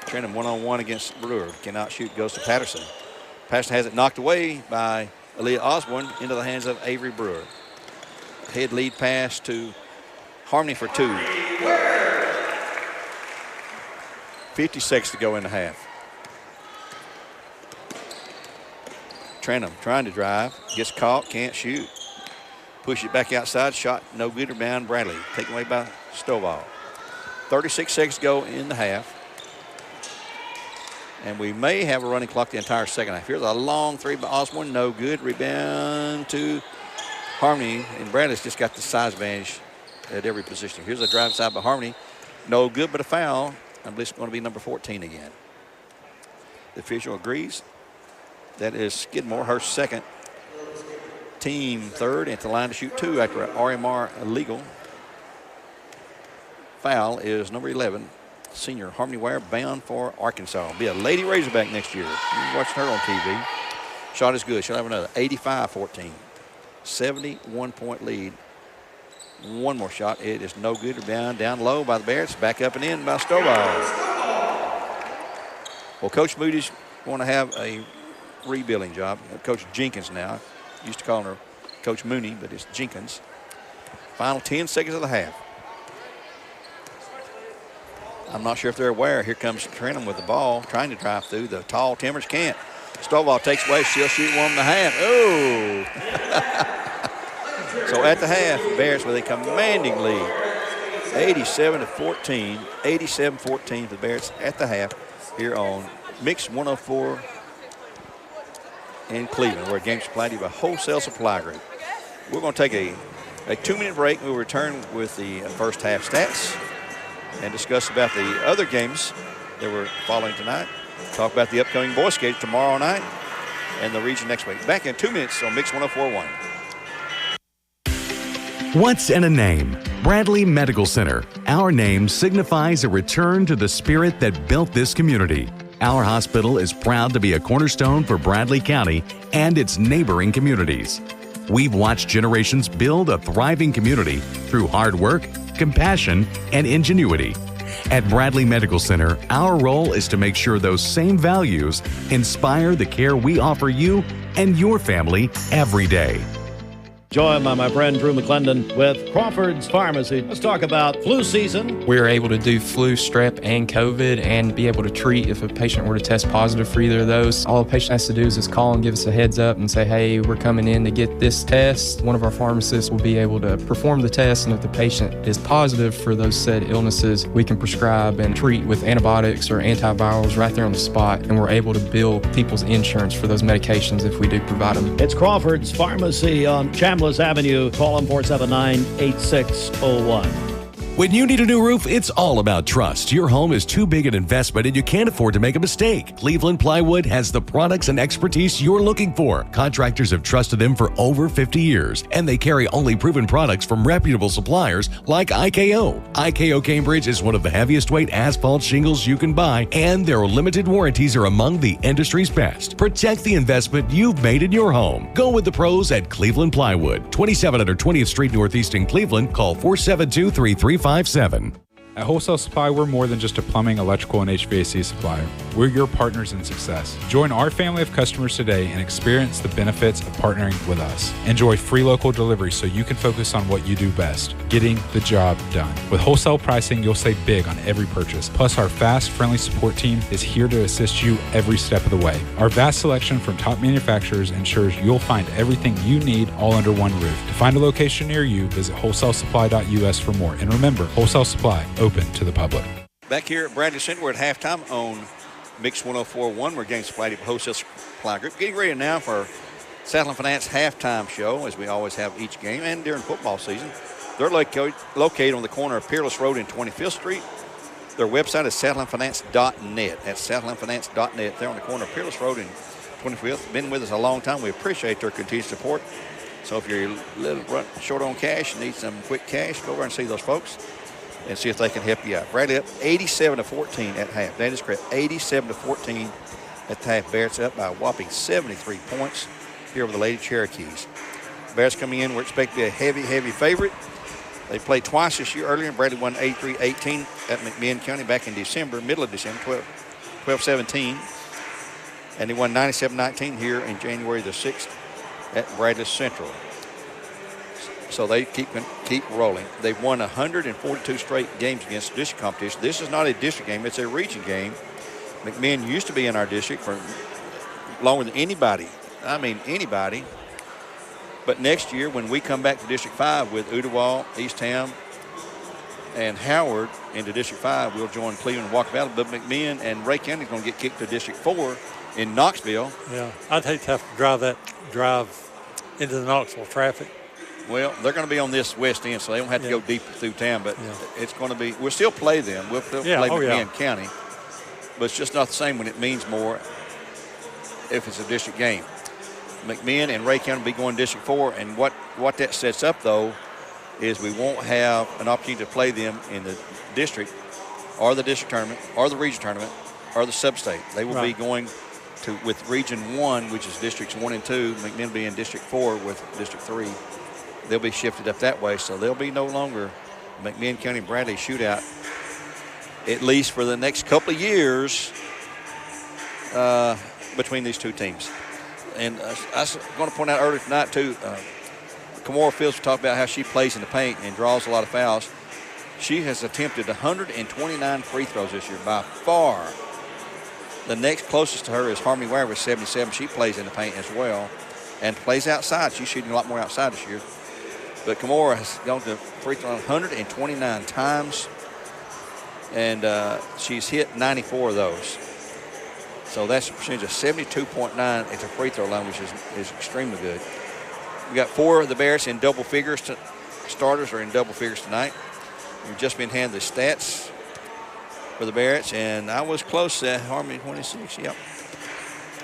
Trentham one-on-one against Brewer. Cannot shoot, goes to Patterson. Patterson has it knocked away by Aaliyah Osborne into the hands of Avery Brewer. Head lead pass to Harmony for two. 56 to go in the half. Trentham trying to drive. Gets caught, can't shoot. Push it back outside. Shot no good. Rebound Bradley. Taken away by Stovall. 36 seconds to go in the half. And we may have a running clock the entire second half. Here's a long three by Osborne. No good. Rebound to Harmony. And Bradley's just got the size advantage at every position. Here's a drive side by Harmony. No good, but a foul. I believe it's going to be number 14 again. The official agrees. That is Skidmore, her second. Team third at the line to shoot 2 after an RMR illegal. Foul is number 11, senior Harmony Ware, bound for Arkansas. Be a Lady Razorback next year. You're watching her on TV. Shot is good. She'll have another 85-14. 71-point lead. One more shot. It is no good. Rebound down low by the Bears. Back up and in by Stovall. Well, Coach Moody's going to have a rebuilding job. Coach Jenkins now. Used to call her Coach Mooney, but it's Jenkins. Final 10 seconds of the half. I'm not sure if they're aware. Here comes Trenum with the ball, trying to drive through. The tall Timbers can't. Stovall takes away. She'll shoot 1.5. Oh! So at the half, Bears with a commanding lead. 87-14. 87-14 for the Bears at the half here on Mix 104 in Cleveland, where games supply to you by Wholesale Supply Group. We're going to take a 2-minute break. We'll return with the first half stats and discuss about the other games that we're following tonight. Talk about the upcoming Boy Scouts tomorrow night and the region next week. Back in 2 minutes on Mix 104.1. What's in a name? Bradley Medical Center. Our name signifies a return to the spirit that built this community. Our hospital is proud to be a cornerstone for Bradley County and its neighboring communities. We've watched generations build a thriving community through hard work, compassion, and ingenuity. At Bradley Medical Center, our role is to make sure those same values inspire the care we offer you and your family every day. Joined by my friend Drew McClendon with Crawford's Pharmacy. Let's talk about flu season. We are able to do flu, strep, and COVID and be able to treat if a patient were to test positive for either of those. All a patient has to do is just call and give us a heads up and say, hey, we're coming in to get this test. One of our pharmacists will be able to perform the test, and if the patient is positive for those said illnesses, we can prescribe and treat with antibiotics or antivirals right there on the spot, and we're able to bill people's insurance for those medications if we do provide them. It's Crawford's Pharmacy on Chambliss Avenue. Call them 479-8601. When you need a new roof, it's all about trust. Your home is too big an investment and you can't afford to make a mistake. Cleveland Plywood has the products and expertise you're looking for. Contractors have trusted them for over 50 years, and they carry only proven products from reputable suppliers like IKO. IKO Cambridge is one of the heaviest weight asphalt shingles you can buy, and their limited warranties are among the industry's best. Protect the investment you've made in your home. Go with the pros at Cleveland Plywood, 2700 20th Street Northeast in Cleveland. Call 472-3357. At Wholesale Supply, we're more than just a plumbing, electrical, and HVAC supplier. We're your partners in success. Join our family of customers today and experience the benefits of partnering with us. Enjoy free local delivery so you can focus on what you do best, getting the job done. With wholesale pricing, you'll save big on every purchase. Plus, our fast, friendly support team is here to assist you every step of the way. Our vast selection from top manufacturers ensures you'll find everything you need all under one roof. To find a location near you, visit wholesalesupply.us for more. And remember, Wholesale Supply, open to the public. Back here at Bradley Center, we're at halftime on Mix 104.1. We're getting supplied by Wholesale Supply Group. Getting ready now for Southland Finance halftime show, as we always have each game and during football season. They're located on the corner of Peerless Road and 25th Street. Their website is southlandfinance.net. That's southlandfinance.net. They're on the corner of Peerless Road and 25th. Been with us a long time. We appreciate their continued support. So if you're a little short on cash, need some quick cash, go over and see those folks and see if they can help you out. Bradley up 87-14 at half. That is correct. 87-14 at the half. Bears up by a whopping 73 points here over the Lady Cherokees. Bears coming in, we're expected to be a heavy, heavy favorite. They played twice this year earlier, and Bradley won 83-18 at McMinn County back in December, middle of December, 12-17. And they won 97-19 here in January the 6th at Bradley Central. So they keep rolling. They've won 142 straight games against district competition. This is not a district game. It's a region game. McMinn used to be in our district for longer than anybody. I mean, anybody. But next year, when we come back to District 5 with Ooltewah, Eastham, and Howard into District 5 will join Cleveland and Walker Valley, but McMinn and Ray County is going to get kicked to District 4 in Knoxville. Yeah, I'd hate to have to drive into the Knoxville traffic. Well, they're going to be on this west end, so they don't have to go deep through town, but it's going to be, we'll still play them. We'll still play McMinn County, but it's just not the same when it means more if it's a district game. McMinn and Ray County will be going District 4, and what that sets up, though, is we won't have an opportunity to play them in the district or the district tournament or the region tournament or the sub-state. They will be going to with Region 1, which is Districts 1 and 2, McMinn being District 4 with District 3. They'll be shifted up that way, so they'll be no longer McMinn County Bradley shootout, at least for the next couple of years between these two teams. And I was going to point out earlier tonight, too, Kamora Fields talked about how she plays in the paint and draws a lot of fouls. She has attempted 129 free throws this year. By far, the next closest to her is Harmony Ware with 77. She plays in the paint as well and plays outside. She's shooting a lot more outside this year. But Kamora has gone to free throw 129 times, and she's hit 94 of those. So that's a percentage of 72.9 at the free throw line, which is extremely good. We got 4 of the Bears in double figures. Starters are in double figures tonight. We've just been handed the stats for the Barretts, and I was close to Harmony 26. Yep.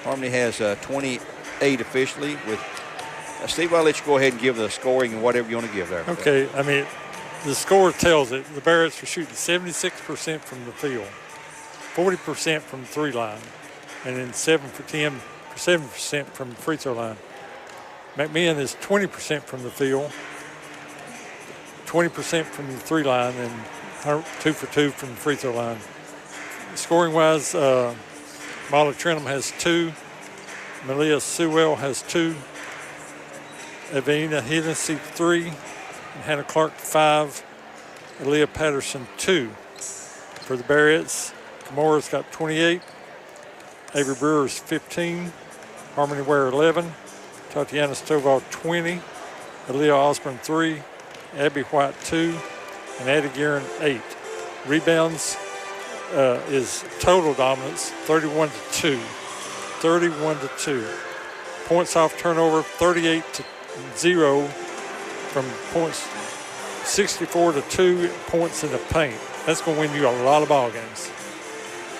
Harmony has 28 officially. With Steve, I'll let you go ahead and give the scoring and whatever you want to give there. Okay. I mean, the score tells it. The Barretts are shooting 76% from the field, 40% from the 3 line, and then 7% from the free throw line. McMinn is 20% from the field, 20% from the 3 line, and 2 for 2 from the free throw line. Scoring-wise, Molly Trenholm has 2, Malia Sewell has 2, Evina Hennessy 3, and Hannah Clark 5, Aaliyah Patterson 2. For the Barretts, Kamora's got 28, Avery Brewer's 15, Harmony Ware 11, Tatiana Stovall 20, Aaliyah Osborne 3, Abby White 2, and Addie Guerin 8. Rebounds is total dominance, 31-2. 31-2. Points off turnover, 38-0 from points, 64-2 points in the paint. That's going to win you a lot of ball games.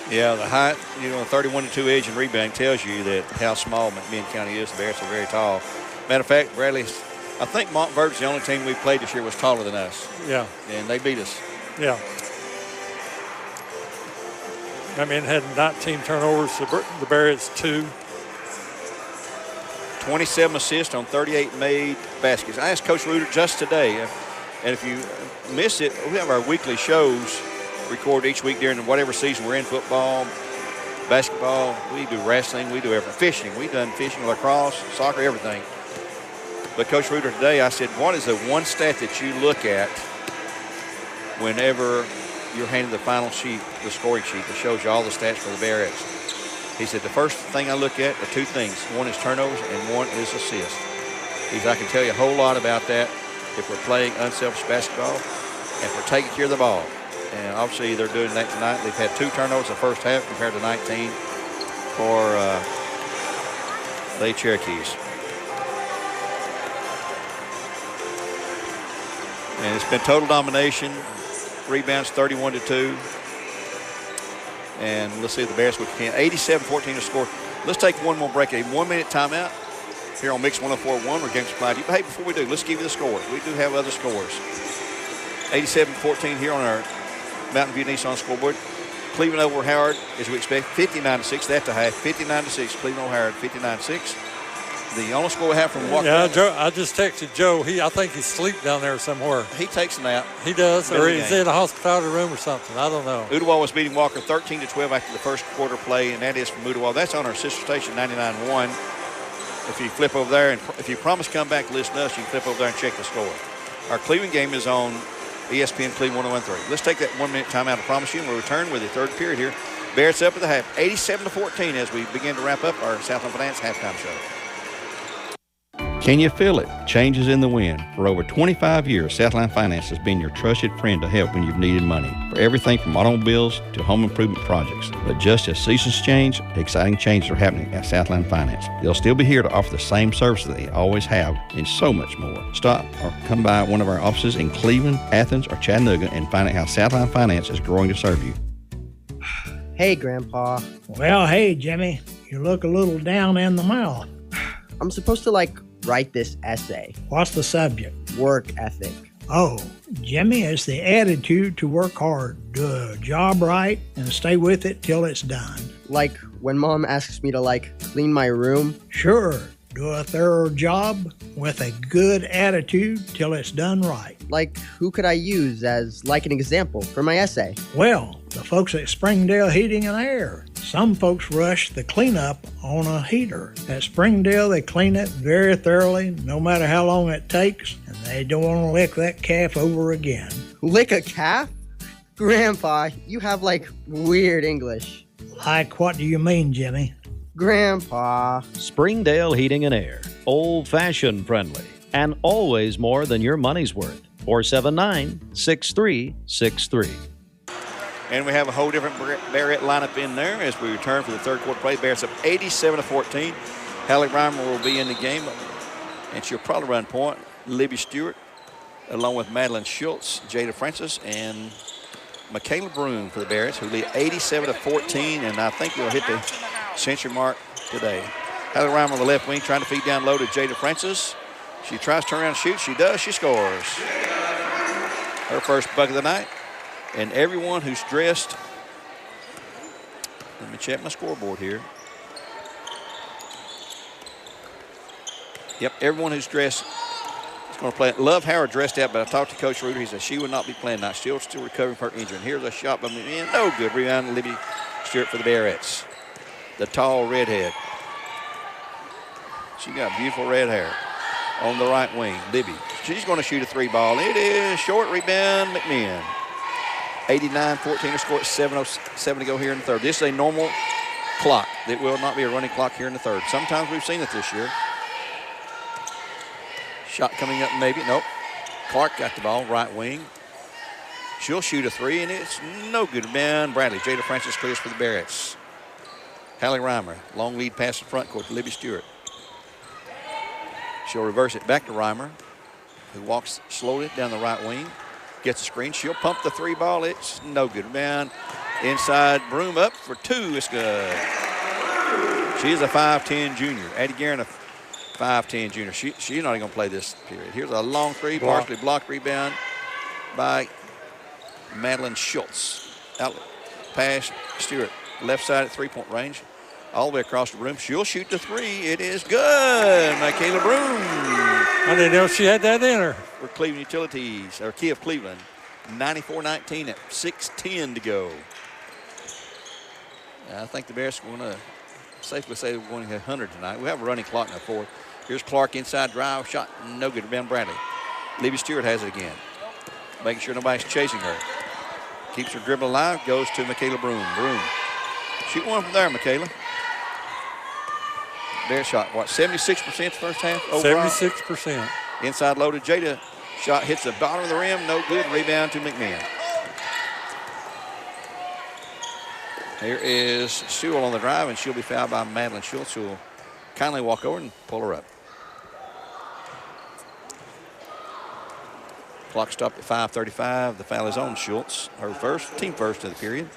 Yeah, the height, the 31-2 edge and rebound tells you that how small McMinn County is. The Bears are very tall. Matter of fact, Bradley, I think Montvert's the only team we played this year was taller than us. Yeah. And they beat us. Yeah. McMinn had 19 turnovers. The Barretts 2. 27 assists on 38 made baskets. I asked Coach Reuter just today, and if you miss it, we have our weekly shows recorded each week during whatever season we're in, football, basketball. We do wrestling. We do everything. Fishing. We've done fishing, lacrosse, soccer, everything. But Coach Reuter today, I said, what is the one stat that you look at whenever you're handed the final sheet, the scoring sheet that shows you all the stats for the Barretts? He said, the first thing I look at are 2 things. One is turnovers and one is assists. He said, I can tell you a whole lot about that if we're playing unselfish basketball and if we're taking care of the ball. And obviously they're doing that tonight. They've had 2 turnovers the first half compared to 19 for the Cherokees. And it's been total domination. Rebounds 31-2. And let's see if the Bears can. 87-14 to score. Let's take one more break. A 1-minute timeout here on Mix 104.1 where games supply. Hey, before we do, let's give you the scores. We do have other scores. 87-14 here on our Mountain View Nissan scoreboard. Cleveland over Howard, as we expect, 59-6. That's a half. 59-6. Cleveland over Howard, 59-6. The only score we have from Walker. Yeah, Joe, I just texted Joe. I think he's asleep down there somewhere. He takes a nap. He does, or he's in a hospitality room or something. I don't know. Ooltewah was beating Walker 13-12 after the first quarter play, and that is from Ooltewah. That's on our sister station, 99.1. If you flip over there, and if you promise to come back and listen to us, you can flip over there and check the score. Our Cleveland game is on ESPN Cleveland 101.3. Let's take that 1-minute timeout, I promise you, and we'll return with the third period here. Bears up at the half, 87-14 as we begin to wrap up our Southland Finance halftime show. Can you feel it? Changes in the wind. For over 25 years, Southline Finance has been your trusted friend to help when you've needed money for everything from automobiles to home improvement projects. But just as seasons change, exciting changes are happening at Southline Finance. They'll still be here to offer the same services they always have and so much more. Stop or come by one of our offices in Cleveland, Athens, or Chattanooga and find out how Southline Finance is growing to serve you. Hey, Grandpa. Well, hey, Jimmy. You look a little down in the mouth. I'm supposed to, write this essay. What's the subject? Work ethic. Oh, Jimmy, it's the attitude to work hard, do a job right, and stay with it till it's done. Like when Mom asks me to, clean my room? Sure. Do a thorough job with a good attitude till it's done right. Who could I use as, an example for my essay? Well, the folks at Springdale Heating and Air. Some folks rush the cleanup on a heater. At Springdale, they clean it very thoroughly, no matter how long it takes, and they don't want to lick that calf over again. Lick a calf? Grandpa, you have, weird English. Like what do you mean, Jimmy? Grandpa. Springdale Heating and Air. Old-fashioned friendly. And always more than your money's worth. 479-6363. And we have a whole different Barrett lineup in there as we return for the third quarter play. Barrett's up 87-14. Hallie Reimer will be in the game, and she'll probably run point. Libby Stewart, along with Madeline Schultz, Jada Francis, and Michaela Broom for the Barretts, who lead 87-14, and I think we'll hit the century mark today. Hallie Reimer on the left wing trying to feed down low to Jada Francis. She tries to turn around and shoot. She does. She scores. Her first bucket of the night. And everyone who's dressed, let me check my scoreboard here. Yep, everyone who's dressed is going to play. Love Howard dressed out, but I talked to Coach Reuter. He said she would not be playing tonight. Still recovering from her injury. And here's a shot by McMinn. No good. Rebound, Libby Stewart for the Barretts. The tall redhead. She got beautiful red hair. On the right wing, Libby. She's going to shoot a three ball. It is short rebound, McMinn. 89-14 her score at 7:07 to go here in the third. This is a normal clock. It will not be a running clock here in the third. Sometimes we've seen it this year. Shot coming up maybe. Nope. Clark got the ball, right wing. She'll shoot a three, and it's no good. Man, Bradley. Jada Francis clears for the Barretts. Hallie Reimer, long lead pass to front court to Libby Stewart. She'll reverse it back to Reimer, who walks slowly down the right wing. Gets a screen. She'll pump the three ball. It's no good. Man, inside. Broom up for two. It's good. She is a 5'10 junior. Addie Guerin, a 5'10 junior. She's not even going to play this period. Here's a long three. Partially blocked rebound by Madeline Schultz. Outlet pass. Stewart. Left side at three-point range. All the way across the room. She'll shoot the three. It is good. Michaela Broom. I didn't know she had that in her. For Cleveland Utilities, or Key of Cleveland. 94-19 at 6:10 to go. I think the Bears are going to safely say we're going to hit 100 tonight. We have a running clock in the fourth. Here's Clark inside drive. Shot no good. Rebound Bradley. Libby Stewart has it again. Making sure nobody's chasing her. Keeps her dribble alive. Goes to Michaela Broom. Broom. Shoot one from there, Michaela. Bear shot, 76% first half overall? 76%. Inside loaded. Jada shot hits the bottom of the rim. No good. Rebound to McMinn. Here is Sewell on the drive, and she'll be fouled by Madeline Schultz, who will kindly walk over and pull her up. Clock stopped at 5:35. The foul is on Schultz. Her first, team first of the period.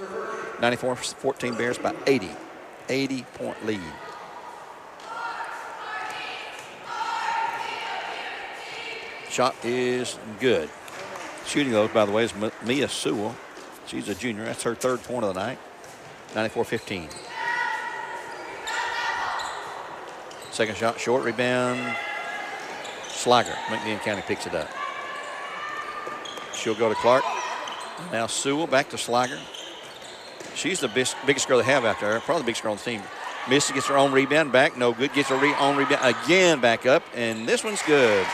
94-14 Bears by 80. 80-point lead. Shot is good. Shooting those, by the way, is Mia Sewell. She's a junior. That's her third point of the night. 94-15. Second shot, short rebound. Slager. McMinn County picks it up. She'll go to Clark. Now Sewell back to Slager. She's the biggest girl they have out there. Probably the biggest girl on the team. Missy gets her own rebound back. No good. Gets her own rebound again back up. And this one's good.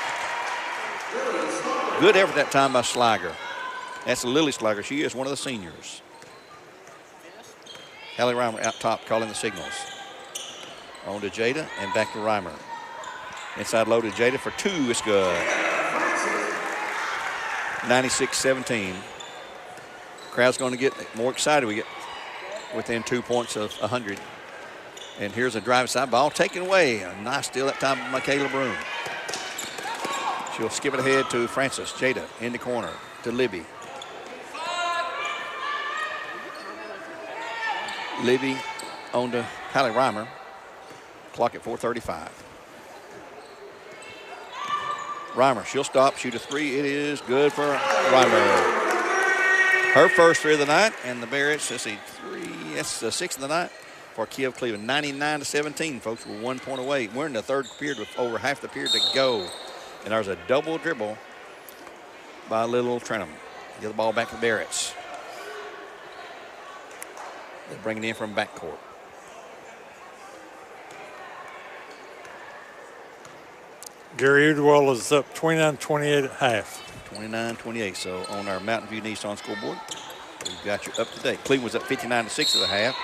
Good effort that time by Slager. That's Lily Slager. She is one of the seniors. Hallie Reimer out top calling the signals. On to Jada and back to Reimer. Inside low to Jada for 2. It's good. 96-17. Crowd's going to get more excited. We get within 2 points of 100. And here's a drive side ball taken away. A nice steal that time by Michaela Broom. She'll skip it ahead to Francis. Jada in the corner to Libby. Libby on to Hallie Reimer. Clock at 4:35. Reimer, she'll stop, shoot a 3. It is good for Reimer. Her first 3 of the night, and the Barretts, let's see, 3, that's the 6th of the night for Kiev Cleveland. 99-17, folks. We're 1 point away. We're in the third period with over half the period to go. And there's a double dribble by Little Trenham. Get the ball back to the Barretts. They bring it in from backcourt. Gary Udwell is up 29-28 at half. 29-28. So on our Mountain View Nissan scoreboard, we've got you up to date. Cleveland's up 59-6 at the half.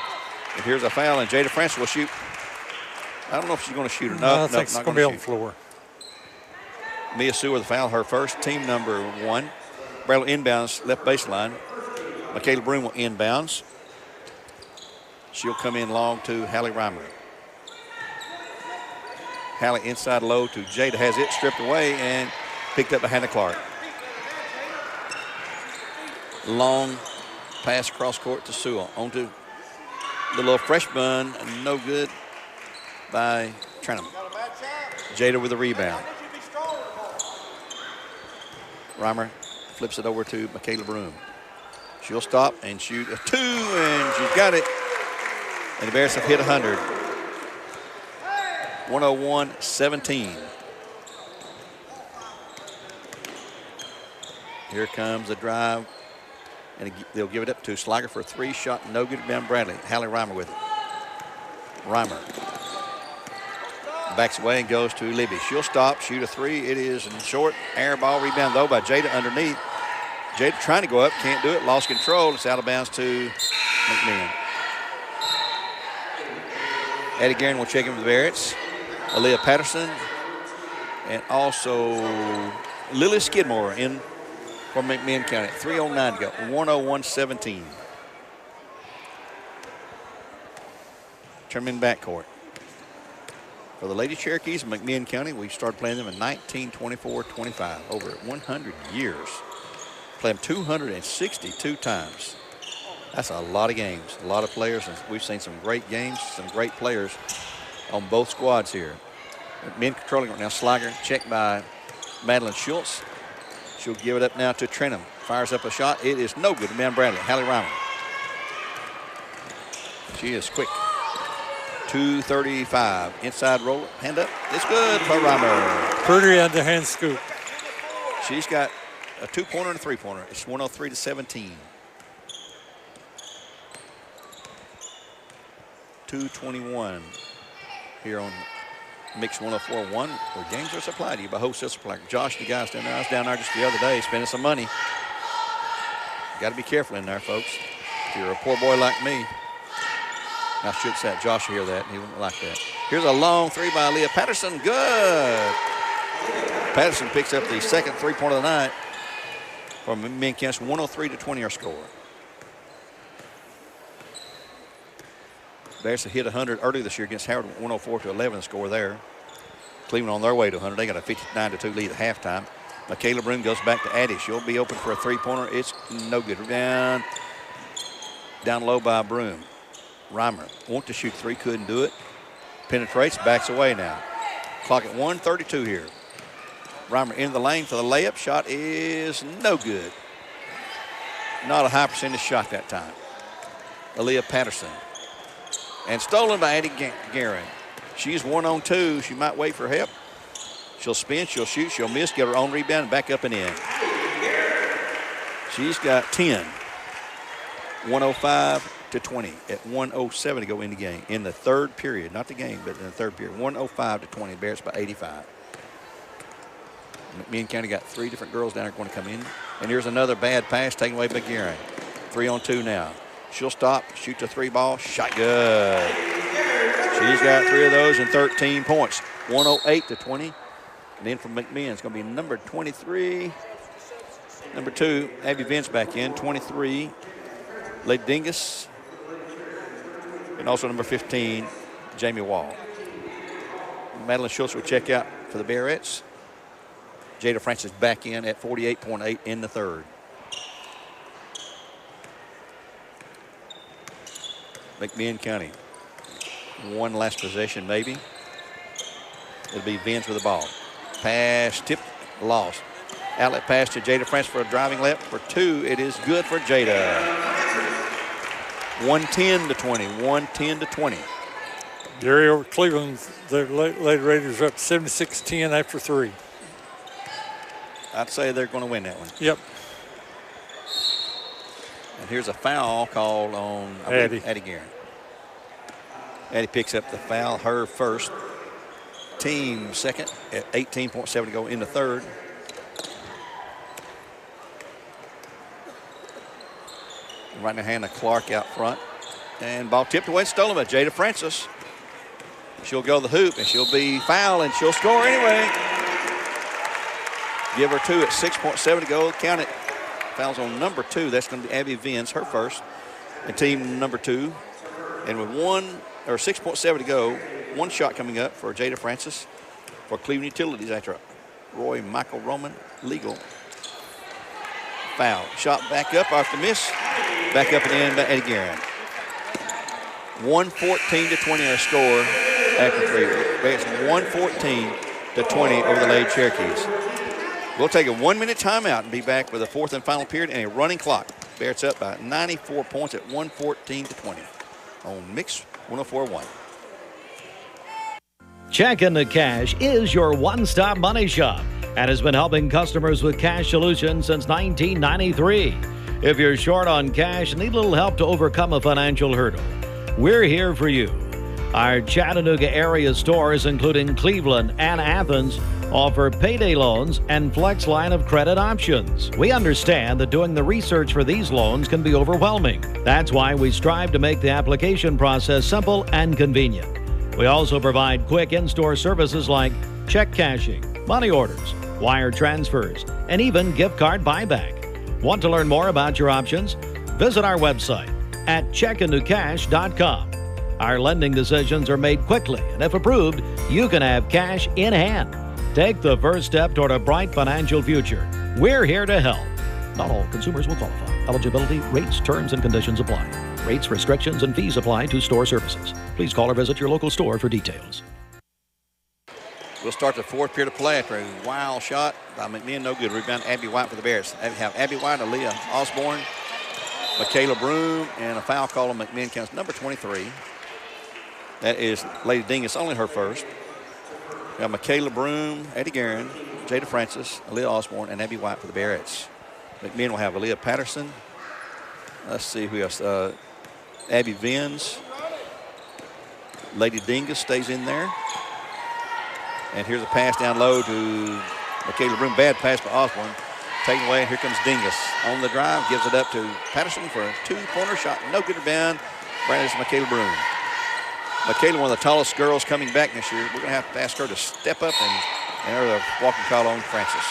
And here's a foul, and Jada Francis will shoot. I don't know if she's going to shoot or not. No, I think it's going to be on the floor. Mia Sue with the foul, her first, team number 1. Bradley inbounds, left baseline. Michaela Broom will inbounds. She'll come in long to Hallie Reimer. Hallie inside low to Jada, has it stripped away and picked up by Hannah Clark. Long pass across court to Sewell. On to the little freshman, no good by Trenham. Jada with the rebound. Reimer flips it over to Michaela Broom. She'll stop and shoot a 2, and she's got it. And the Bears have hit 100. 101-17. Here comes the drive, and they'll give it up to Slager for a 3 shot, no good. Ben Bradley. Hallie Reimer with it. Reimer backs away and goes to Libby. She'll stop, shoot a 3. It is in short. Air ball rebound though by Jada underneath. Jada trying to go up, can't do it. Lost control. It's out of bounds to McMinn. Eddie Guerin will check in with the Barretts. Aaliyah Patterson and also Lily Skidmore in from McMinn County. 3:09 to go. 101-17. Turn backcourt. For the Lady Cherokees of McMinn County, we started playing them in 1924-25, over 100 years. Played them 262 times. That's a lot of games, a lot of players, and we've seen some great games, some great players on both squads here. Men controlling it now. Slager checked by Madeline Schultz. She'll give it up now to Trenham. Fires up a shot. It is no good to Ben Bradley. Hallie Reimer. She is quick. 2:35. Inside roll. Hand up. It's good for Reimer. Pretty underhand scoop. She's got a 2-pointer and a 3-pointer. It's 103-17. 2:21 here on Mix 104.1, where games are supplied to you by Wholesale Supply. Josh, the guys down there, I was down there just the other day spending some money. Got to be careful in there, folks. If you're a poor boy like me. I should say Josh will hear that. He wouldn't like that. Here's a long 3 by Leah Patterson. Good. Patterson picks up the second 3-pointer of the night from McMinn County. 103-20 our score. Bears hit 100 earlier this year against Howard, 104-11 score there. Cleveland on their way to 100. They got a 59-2 lead at halftime. Michaela Broom goes back to Addie. She'll be open for a 3-pointer. It's no good. Down low by Broom. Reimer want to shoot 3, couldn't do it. Penetrates, backs away now. Clock at 1:32 here. Reimer into the lane for the layup. Shot is no good. Not a high percentage shot that time. Aaliyah Patterson. And stolen by Addie Guerin. She's 1-on-2. She might wait for help. She'll spin, she'll shoot, she'll miss, get her own rebound, and back up and in. She's got 10. 105-20 at 1:07 to go in the game. In the third period, not the game, but in the third period. 105-20, Bears by 85. McMinn County got 3 different girls down there going to come in. And here's another bad pass taken away by Guerin. 3-on-2 now. She'll stop, shoot the 3 ball, shot good. She's got 3 of those and 13 points. 108-20, And then from McMinn, it's going to be number 23. Number 2, Abby Vince back in. 23, Lady Dingus. And also number 15, Jamie Wall. Madeline Schultz will check out for the Bearettes. Jada Francis back in at 48.8 in the third. McMinn County. One last possession, maybe. It'll be Vince with the ball. Pass, tipped, lost. Outlet pass to Jada Francis for a driving lap. For 2, it is good for Jada. 110-20, 110-20. Gary over Cleveland, the Lady Raiders are up 76-10 after 3. I'd say they're going to win that one. Yep. And here's a foul called on Addie Guerin. Addie picks up the foul, her first. Team second at 18.7 to go in the third. Right in the hand of Clark out front. And ball tipped away, stolen by Jada Francis. She'll go to the hoop, and she'll be fouled, and she'll score anyway. Give her 2 at 6.7 to go. Count it. Fouls on number 2. That's going to be Abby Vince, her first. And team number 2. And with 6.7 to go, one shot coming up for Jada Francis for Cleveland Utilities after Roy Michael Roman legal foul. Shot back up after miss. Back up and in by Eddie Guerin. 114-20 our score after 3. It's 114-20 over the Lady Cherokees. We'll take a 1-minute timeout and be back with a 4th and final period and a running clock. Barrett's up by 94 points at 114-20 on Mix 104.1. Check Into Cash is your one-stop money shop and has been helping customers with cash solutions since 1993. If you're short on cash and need a little help to overcome a financial hurdle, we're here for you. Our Chattanooga area stores, including Cleveland and Athens, offer payday loans and flex line of credit options. We understand that doing the research for these loans can be overwhelming. That's why we strive to make the application process simple and convenient. We also provide quick in-store services like check cashing, money orders, wire transfers, and even gift card buyback. Want to learn more about your options? Visit our website at checkintocash.com. Our lending decisions are made quickly, and if approved, you can have cash in hand. Take the first step toward a bright financial future. We're here to help. Not all consumers will qualify. Eligibility, rates, terms, and conditions apply. Rates, restrictions, and fees apply to store services. Please call or visit your local store for details. We'll start the 4th period of play after a wild shot by McMinn. No good. Rebound Abby White for the Bears. We have Abby White, Aaliyah Osborne, Michaela Broom, and a foul call on McMinn counts number 23. That is Lady Dingus, only her first. We have Michaela Broom, Eddie Guerin, Jada Francis, Aaliyah Osborne, and Abby White for the Bearettes. McMinn will have Aaliyah Patterson. Let's see who else. Abby Vince. Lady Dingus stays in there. And here's a pass down low to Michaela Broom. Bad pass by Osborne. Taken away, and here comes Dingus. On the drive, gives it up to Patterson for a 2-pointer shot. No good rebound. Brandon's Michaela Broom. Michaela, one of the tallest girls coming back this year. We're going to have to ask her to step up and enter the walking call on Francis.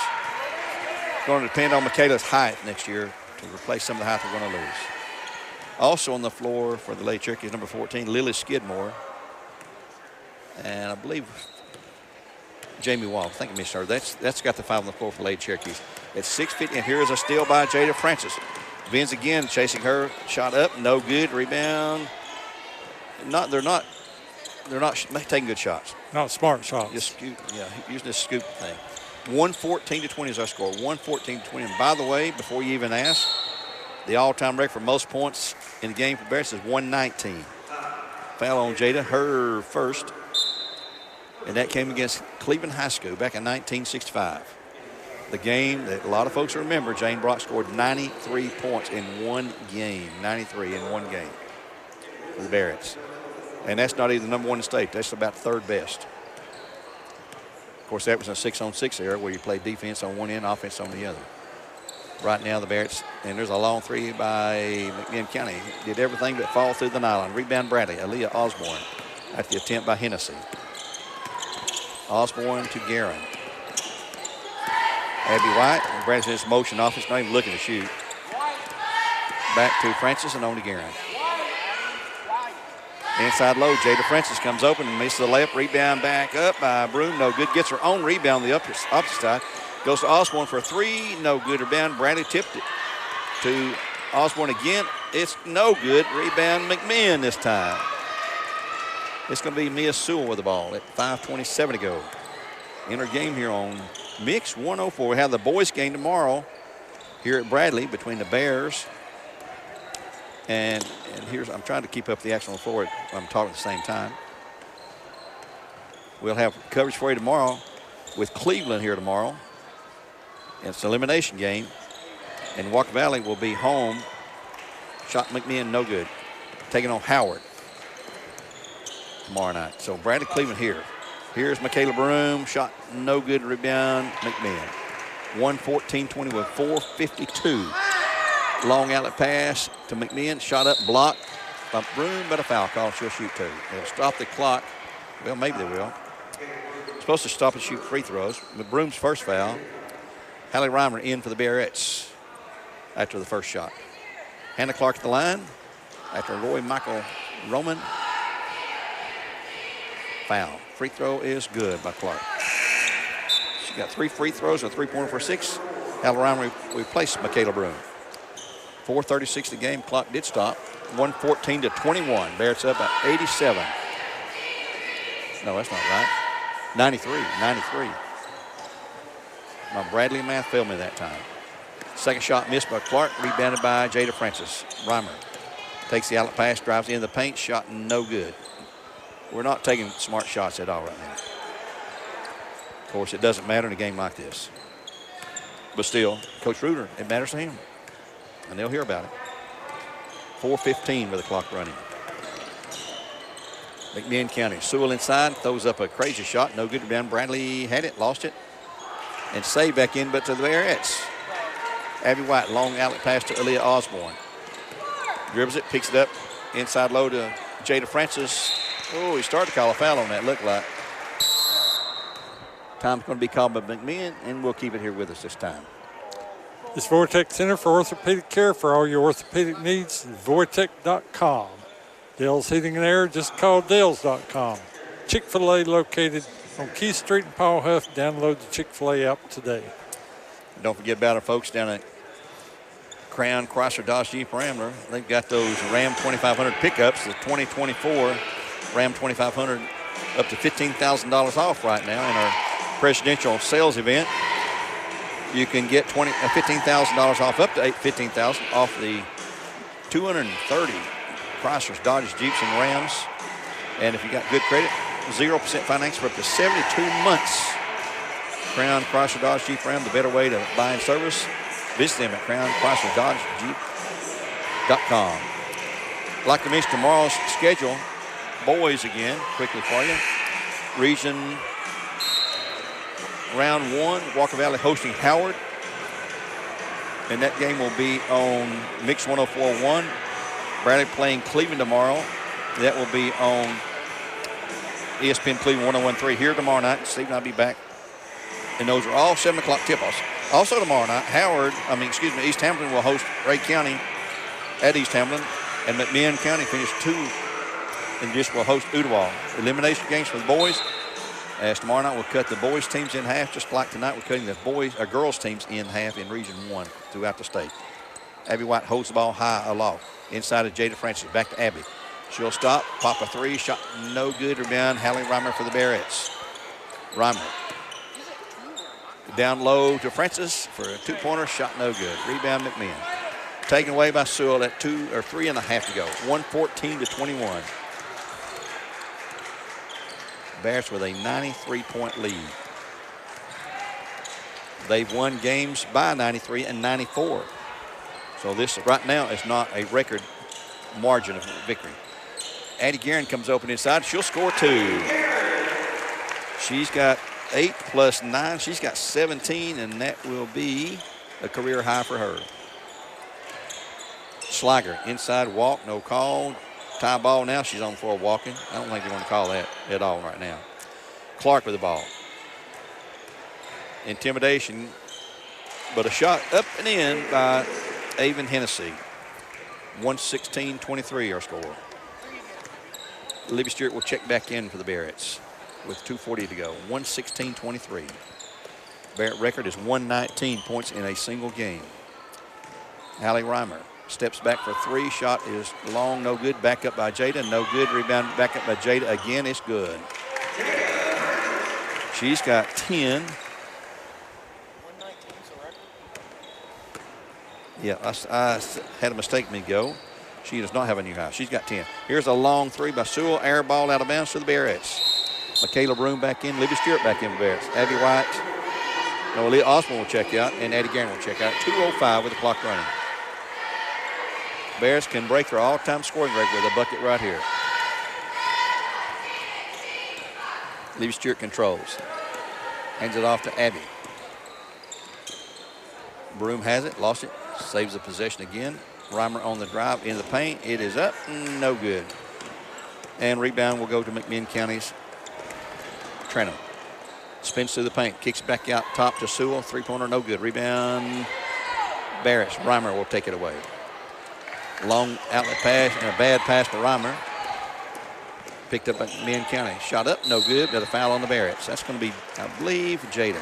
It's going to depend on Michaela's height next year to replace some of the height we're going to lose. Also on the floor for the Lady Cherokees, number 14, Lily Skidmore. And I believe Jamie Wall. I think I missed her. That's got the 5 on the floor for Lady Cherokees. It's 6:50, and here is a steal by Jada Francis. Vince again chasing her. Shot up, no good. Rebound. They're not taking good shots. Not smart shots. Just scoop, using this scoop thing. 114-20 is our score. 114-20. And by the way, before you even ask, the all-time record for most points in the game for Bears is 119. Foul on Jada, her first. And that came against Cleveland High School back in 1965. The game that a lot of folks remember, Jane Brock scored 93 points in one game. 93 in one game for the Barretts. And that's not even the number 1 in the state. That's about 3rd best. Of course, that was a 6-on-6 era where you played defense on one end, offense on the other. Right now, the Barretts, and there's a long 3 by McMinn County. Did everything but fall through the nylon. Rebound Bradley, Aaliyah Osborne. After the attempt by Hennessy. Osborne to Guerin. Abby White. And Bradenton's motion off. He's not even looking to shoot. Back to Francis and on to Guerin. Inside low, Jada Francis comes open and misses the layup. Rebound back up by Broom. No good. Gets her own rebound on the opposite side. Goes to Osborne for a three. No good. Rebound. Bradley tipped it to Osborne again. It's no good. Rebound McMinn this time. It's going to be Mia Sewell with the ball at 5:27 to go. In her game here on Mix 104. We have the boys game tomorrow here at Bradley between the Bears. And here's, I'm trying to keep up the action on the floor. I'm talking at the same time. We'll have coverage for you tomorrow with Cleveland here tomorrow. It's an elimination game. And Walker Valley will be home. Shot McMinn, no good. Taking on Howard tomorrow night. So Bradley Cleveland here. Here's Michaela Broom. Shot no good. Rebound McMinn. 114-20 with 4:52. Long outlet pass to McMinn. Shot up, blocked by Broom, but a foul call. She'll shoot two. They'll stop the clock. Well, maybe they will. Supposed to stop and shoot free throws. But Broom's first foul. Hallie Reimer in for the Bearettes after the first shot. Hannah Clark at the line after Roy Michael Roman. Foul. Free throw is good by Clark. She got 3 free throws, a three-pointer for 6. Hallie Reimer replaced Michaela Broom. 4:36 the game. Clock did stop. 114-21. Bears up at 87. No, that's not right. 93. My Bradley math failed me that time. Second shot missed by Clark. Rebounded by Jada Francis. Reimer takes the outlet pass, drives into the paint. Shot no good. We're not taking smart shots at all right now. Of course, it doesn't matter in a game like this. But still, Coach Reuter, it matters to him. And they'll hear about it. 4:15 with the clock running. McMinn County. Sewell inside, throws up a crazy shot. No good. Rebound. Bradley had it, lost it. And saved back in, but to the Bearettes. Abby White, long outlet pass to Aaliyah Osborne. Dribbles it, picks it up. Inside low to Jada Francis. Oh, he started to call a foul on that, looked like. Time's going to be called by McMinn, and we'll keep it here with us this time. It's Vortec Center for Orthopedic Care for all your orthopedic needs. Vortec.com. Dale's Heating and Air, just call Dales.com. Chick-fil-A located on Key Street in Paul Huff. Download the Chick-fil-A app today. Don't forget about our folks down at Crown Chrysler Dodge Jeep Rambler. They've got those Ram 2500 pickups, the 2024 Ram 2500, up to $15,000 off right now in our presidential sales event. You can get $15,000 off, up to $15,000 off the 230 Chryslers, Dodges, Jeeps, and Rams. And if you got good credit, 0% finance for up to 72 months. Crown Chrysler Dodge Jeep Ram, the better way to buy and service. Visit them at crownchrysler.com. I'd like to mention tomorrow's schedule. Boys again, quickly for you. Region round 1, Walker Valley hosting Howard. And that game will be on Mix 104.1. Bradley playing Cleveland tomorrow. That will be on ESPN Cleveland 101.3 here tomorrow night. Steve and I'll be back. And those are all 7 o'clock tip-offs. Also tomorrow night, East Hamilton will host Ray County at East Hamilton. And McMinn County finished 2 and just will host Ottawa. Elimination games for the boys. As tomorrow night, we'll cut the boys' teams in half, just like tonight we're cutting the girls' teams in half in Region 1 throughout the state. Abby White holds the ball high aloft. Inside of Jada Francis, back to Abby. She'll stop, pop a 3, shot no good. Rebound, Hallie Reimer for the Bearettes. Reimer. Down low to Francis for a 2-pointer, shot no good. Rebound McMinn. Taken away by Sewell at 3.5 to go. 114-21. Bears with a 93-point lead. They've won games by 93 and 94. So this right now is not a record margin of victory. Addie Guerin comes open inside. She'll score 2. She's got 8 plus 9. She's got 17, and that will be a career high for her. Slager, inside walk, no call. Tie ball now. She's on the floor walking. I don't think they're going to call that at all right now. Clark with the ball. Intimidation but a shot up and in by Avon Hennessy. 116-23 our score. Libby Stewart will check back in for the Barretts with 2:40 to go. 116-23. Barrett record is 119 points in a single game. Allie Reimer steps back for three. Shot is long, no good. Back up by Jada, no good. Rebound back up by Jada again. It's good. She's got 10. Yeah, I had a mistake me go. She does not have a new high. She's got 10. Here's a long three by Sewell. Air ball out of bounds to the Barretts. Michaela Broom back in. Libby Stewart back in for Barretts. Abby White. No, Leah Osborne will check out, and Addie Guerin will check out. 2:05 with the clock running. Bears can break their all-time scoring record with a bucket right here. Libby Stewart controls. Hands it off to Abby. Broom has it, lost it, saves the possession again. Reimer on the drive in the paint. It is up, no good. And rebound will go to McMinn County's Trenum. Spins through the paint, kicks back out top to Sewell. Three-pointer, no good. Rebound, Barretts. Reimer will take it away. Long outlet pass and a bad pass to Reimer. Picked up by McMinn County. Shot up, no good. Got a foul on the Barretts. That's going to be, I believe, Jada.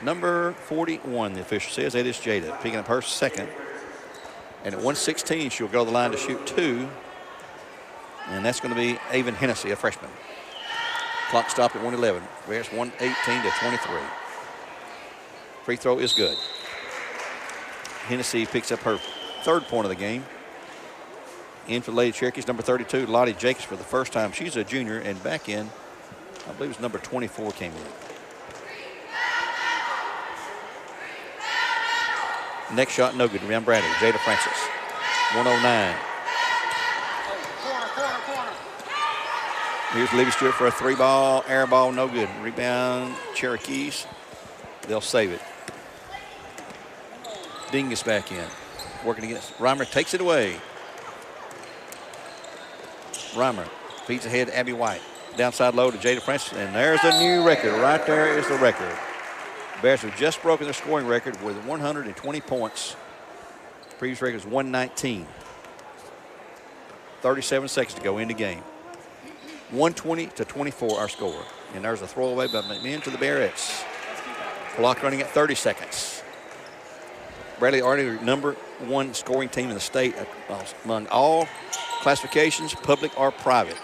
Number 41, the official says. That is Jada, picking up her second. And at 1:16, she'll go to the line to shoot two. And that's going to be Avon Hennessy, a freshman. Clock stopped at 1:11. Bears 118-23. Free throw is good. Hennessy picks up her third point of the game. In for the Lady Cherokees, number 32, Lottie Jacobs for the first time. She's a junior, and back in, I believe it's number 24 came in. Next shot, no good. Rebound Bradley. Jada Francis. 109. Here's Libby Stewart for a three ball. Air ball, no good. Rebound, Cherokees. They'll save it. Dingus back in. Working against. Reimer takes it away. Reimer feeds ahead to Abby White. Downside low to Jada Francis. And there's a new record. Right there is the record. Bears have just broken their scoring record with 120 points. Previous record is 119. 37 seconds to go into game. 120-24 our score. And there's a throwaway by McMinn to the Barretts. Clock running at 30 seconds. Bradley already number one scoring team in the state among all classifications, public or private.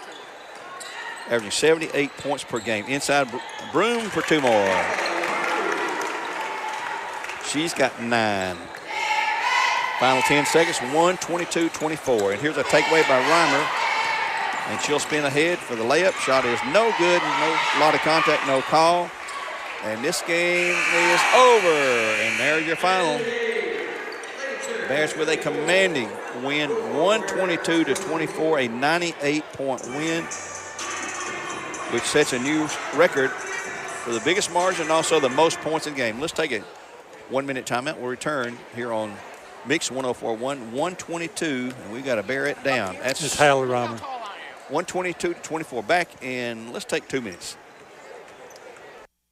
Averaging 78 points per game. Inside Broom for two more. She's got 9. Final 10 seconds, 122-24. And here's a takeaway by Reimer. And she'll spin ahead for the layup. Shot is no good, no lot of contact, no call. And this game is over. And there's your final. Bears with a commanding win, 122-24, a 98-point win, which sets a new record for the biggest margin and also the most points in the game. Let's take a 1-minute timeout. We'll return here on Mix 104.1, 122, and we got to bear it down. That's Hallie Reimer. 122-24 back, and let's take 2 minutes.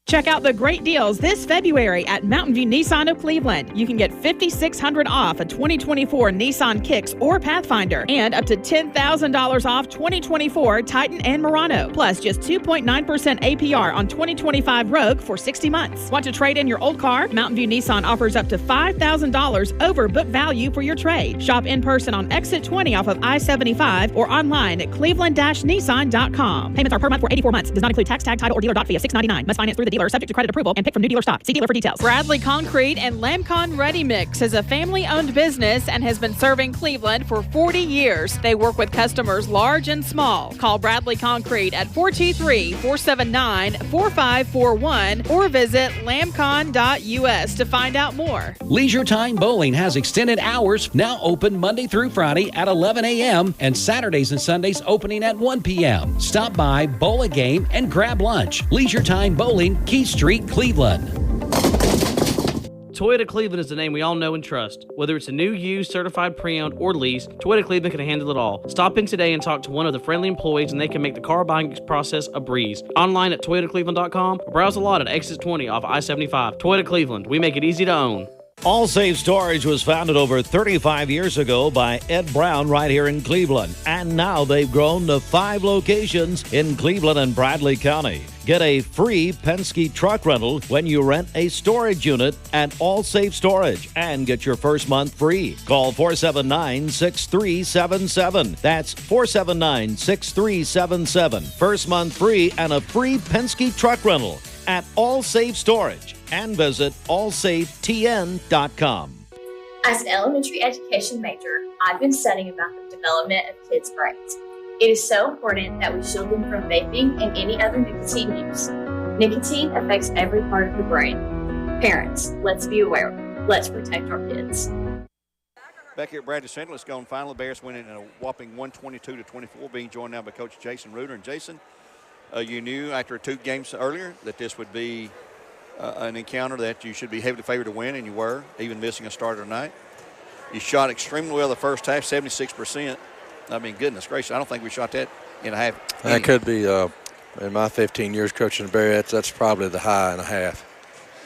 Check out the great deals this February at Mountain View Nissan of Cleveland. You can get $5,600 off a 2024 Nissan Kicks or Pathfinder and up to $10,000 off 2024 Titan and Murano. Plus just 2.9% APR on 2025 Rogue for 60 months. Want to trade in your old car? Mountain View Nissan offers up to $5,000 over book value for your trade. Shop in person on Exit 20 off of I-75 or online at cleveland-nissan.com. Payments are per month for 84 months. Does not include tax, tag, title, or dealer doc fee of $6.99. Must finance through the dealer subject to credit approval and pick from new dealer stock. See dealer for details. Bradley Concrete and Lamcon Ready Mix is a family-owned business and has been serving Cleveland for 40 years. They work with customers large and small. Call Bradley Concrete at 423-479-4541 or visit lamcon.us to find out more. Leisure Time Bowling has extended hours, now open Monday through Friday at 11 a.m. and Saturdays and Sundays opening at 1 p.m. Stop by, bowl a game, and grab lunch. Leisure Time Bowling, Key Street, Cleveland. Toyota Cleveland is the name we all know and trust. Whether it's a new, used, certified, pre-owned, or lease, Toyota Cleveland can handle it all. Stop in today and talk to one of the friendly employees, and they can make the car buying process a breeze. Online at ToyotaCleveland.com or browse a lot at Exit 20 off I-75. Toyota Cleveland, we make it easy to own. All Safe Storage was founded over 35 years ago by Ed Brown right here in Cleveland. And now they've grown to 5 locations in Cleveland and Bradley County. Get a free Penske truck rental when you rent a storage unit at All Safe Storage and get your first month free. Call 479-6377. That's 479-6377. First month free and a free Penske truck rental at All Safe Storage, and visit allsafetn.com. As an elementary education major, I've been studying about the development of kids' brains. It is so important that we shield them from vaping and any other nicotine use. Nicotine affects every part of the brain. Parents, let's be aware. Let's protect our kids. Back here at Bradley Central, it's gone final. Bears winning in a whopping 122-24, being joined now by Coach Jason Reuter. And Jason, you knew after 2 games earlier that this would be an encounter that you should be heavily favored to win, and you were, even missing a starter tonight. You shot extremely well the first half, 76%. I mean, goodness gracious, I don't think we shot that in a half. That could be, in my 15 years coaching the Bears, that's probably the high and a half.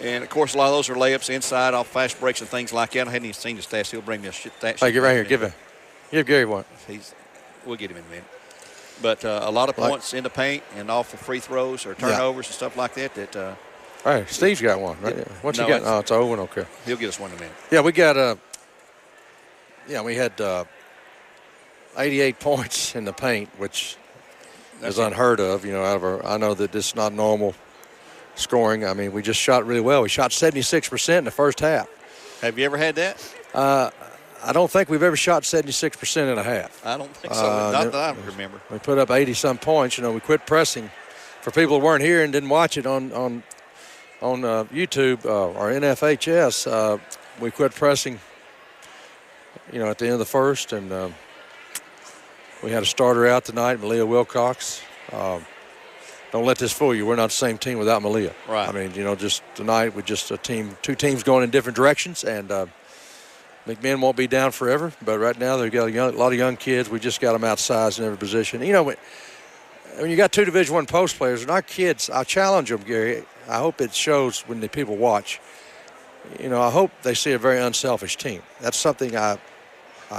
And, of course, a lot of those are layups inside off fast breaks and things like that. I hadn't even seen the stats. He'll bring me a stat. Hey, get right here. Give Gary one. We'll get him in a minute. But a lot of points in the paint and off of free throws or turnovers and stuff like that. All right, Steve's got one. Right? What's he got? Oh, it's Owen. Okay. He'll get us one in a minute. Yeah, we got we had 88 points in the paint, which is unheard of. I know that this is not normal scoring. I mean, we just shot really well. We shot 76% in the first half. Have you ever had that? I don't think we've ever shot 76% in a half. I don't think so. Not that I remember. We put up 80-some points. We quit pressing. For people who weren't here and didn't watch it on YouTube or MCHS, we quit pressing, at the end of the first. And we had a starter out tonight, Malia Wilcox. Don't let this fool you. We're not the same team without Malia. Right. I mean, just tonight with just two teams going in different directions. And McMinn won't be down forever, but right now they've got a lot of young kids. We just got them outsized in every position. When you got 2 Division I post players, and our kids, I challenge them, Gary. I hope it shows when the people watch. I hope they see a very unselfish team. That's something I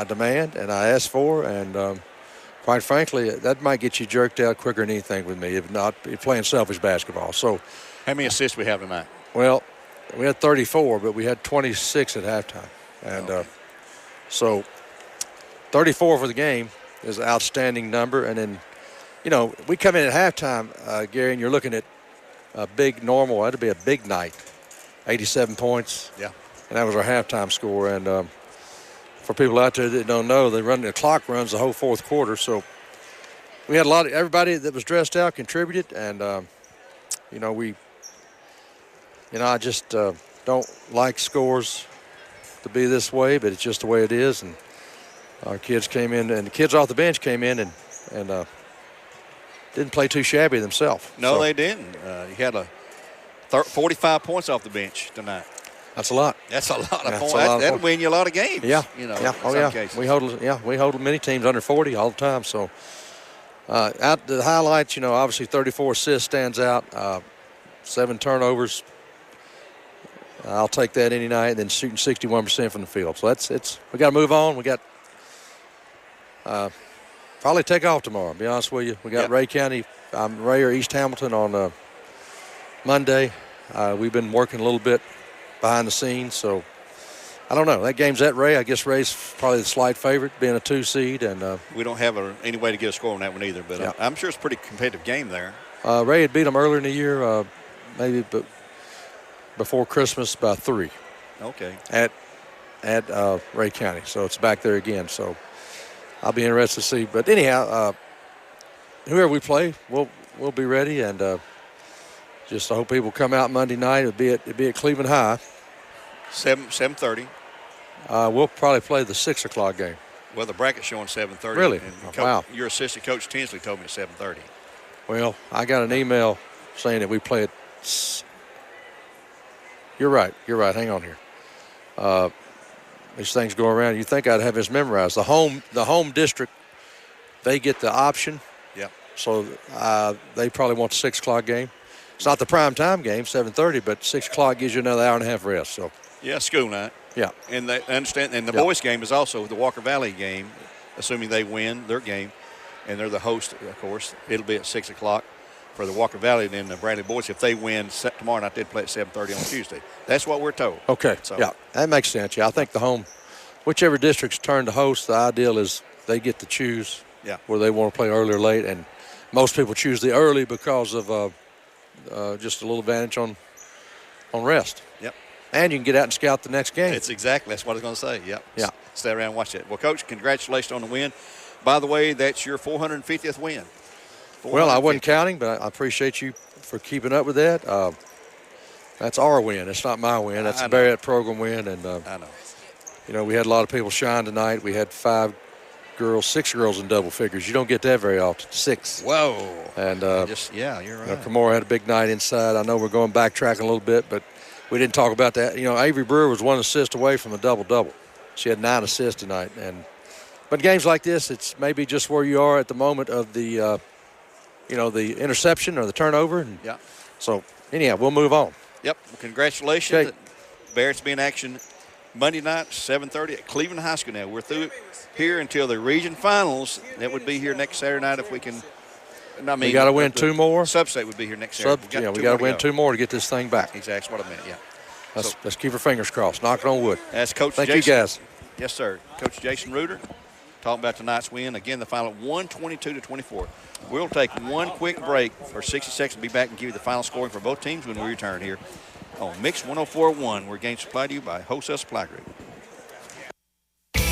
demand and I ask for, and quite frankly, that might get you jerked out quicker than anything with me, if not playing selfish basketball. So, how many assists we have tonight? Well, we had 34, but we had 26 at halftime. And so 34 for the game is an outstanding number. And then, we come in at halftime, Gary, and you're looking at a big normal. That'd be a big night, 87 points. Yeah. And that was our halftime score. And for people out there that don't know, the clock runs the whole fourth quarter. So we had everybody that was dressed out contributed. And, I just don't like scores to be this way, but it's just the way it is. And our kids came in, and the kids off the bench came in and didn't play too shabby themselves. No, they didn't. You had 45 points off the bench tonight. That's a lot. That's a lot of points. That'll win you a lot of games. Yeah. In some cases. We hold many teams under 40 all the time. So out the highlights, obviously 34 assists stands out, 7 turnovers. I'll take that any night, and then shooting 61% from the field. So we got to move on. We got probably take off tomorrow, to be honest with you. We got Ray County, Ray or East Hamilton on Monday. We've been working a little bit behind the scenes, so I don't know. That game's at Ray. I guess Ray's probably the slight favorite, being a 2 seed. And we don't have any way to get a score on that one either, but I'm sure it's a pretty competitive game there. Ray had beat them earlier in the year, maybe before Christmas by 3. Okay. At Ray County, so it's back there again. So I'll be interested to see. But anyhow, whoever we play, we'll be ready, and just I hope people come out Monday night. It'll be at Cleveland High. 7:30. We'll probably play the 6 o'clock game. Well, the bracket's showing 7:30. Really? Wow. Your assistant coach Tinsley told me at 7:30. Well, I got an email saying that we play at. You're right. Hang on here. these things go around. You think I'd have this memorized. The home district, they get the option. Yep. So they probably want the 6 o'clock game. It's not the prime time game, 7:30, but 6 o'clock gives you another hour and a half rest. So. Yeah, school night. Yeah. And they understand. And the boys' game is also the Walker Valley game, assuming they win their game, and they're the host. Of course, it'll be at 6 o'clock for the Walker Valley. And then the Bradley boys, if they win tomorrow night, they'd play at 7:30 on Tuesday. That's what we're told. Okay. So. Yeah, that makes sense. Yeah, I think the home, whichever district's turn to host, the ideal is they get to choose. Yeah. Where they want to play early or late, and most people choose the early because of just a little advantage on rest. Yep. And you can get out and scout the next game. That's what I was going to say. Yep. Yeah. Stay around and watch that. Well, Coach, congratulations on the win. By the way, that's your 450th win. Well, I wasn't counting, but I appreciate you for keeping up with that. That's our win. It's not my win. That's the Barrett program win. And I know. You know, we had a lot of people shine tonight. We had 6 girls in double figures. You don't get that very often. 6. Whoa. And you're right. Kimora had a big night inside. I know we're going backtracking a little bit, but we didn't talk about that. You know, Avery Brewer was 1 assist away from a double-double. She had 9 assists tonight. But games like this, it's maybe just where you are at the moment of the, the interception or the turnover. And yeah. So, anyhow, we'll move on. Yep. Well, congratulations. Okay. Barrett's be in action Monday night, 7:30 at Cleveland High School now. We're through it here until the region finals. That would be here next Saturday night if we can. We got to win 2 more. Sub-state would be here next Saturday. We got to win 2 more to get this thing back. Exactly what I meant, yeah. Let's keep our fingers crossed. Knock it on wood. That's Coach Thank Jason. you, guys. Yes, sir. Coach Jason Reuter talking about tonight's win. Again, the final 122-24. We'll take one quick break for 60 seconds and be back and give you the final scoring for both teams when we return here on Mix 104.1, where games supplied to you by Wholesale Supply Group.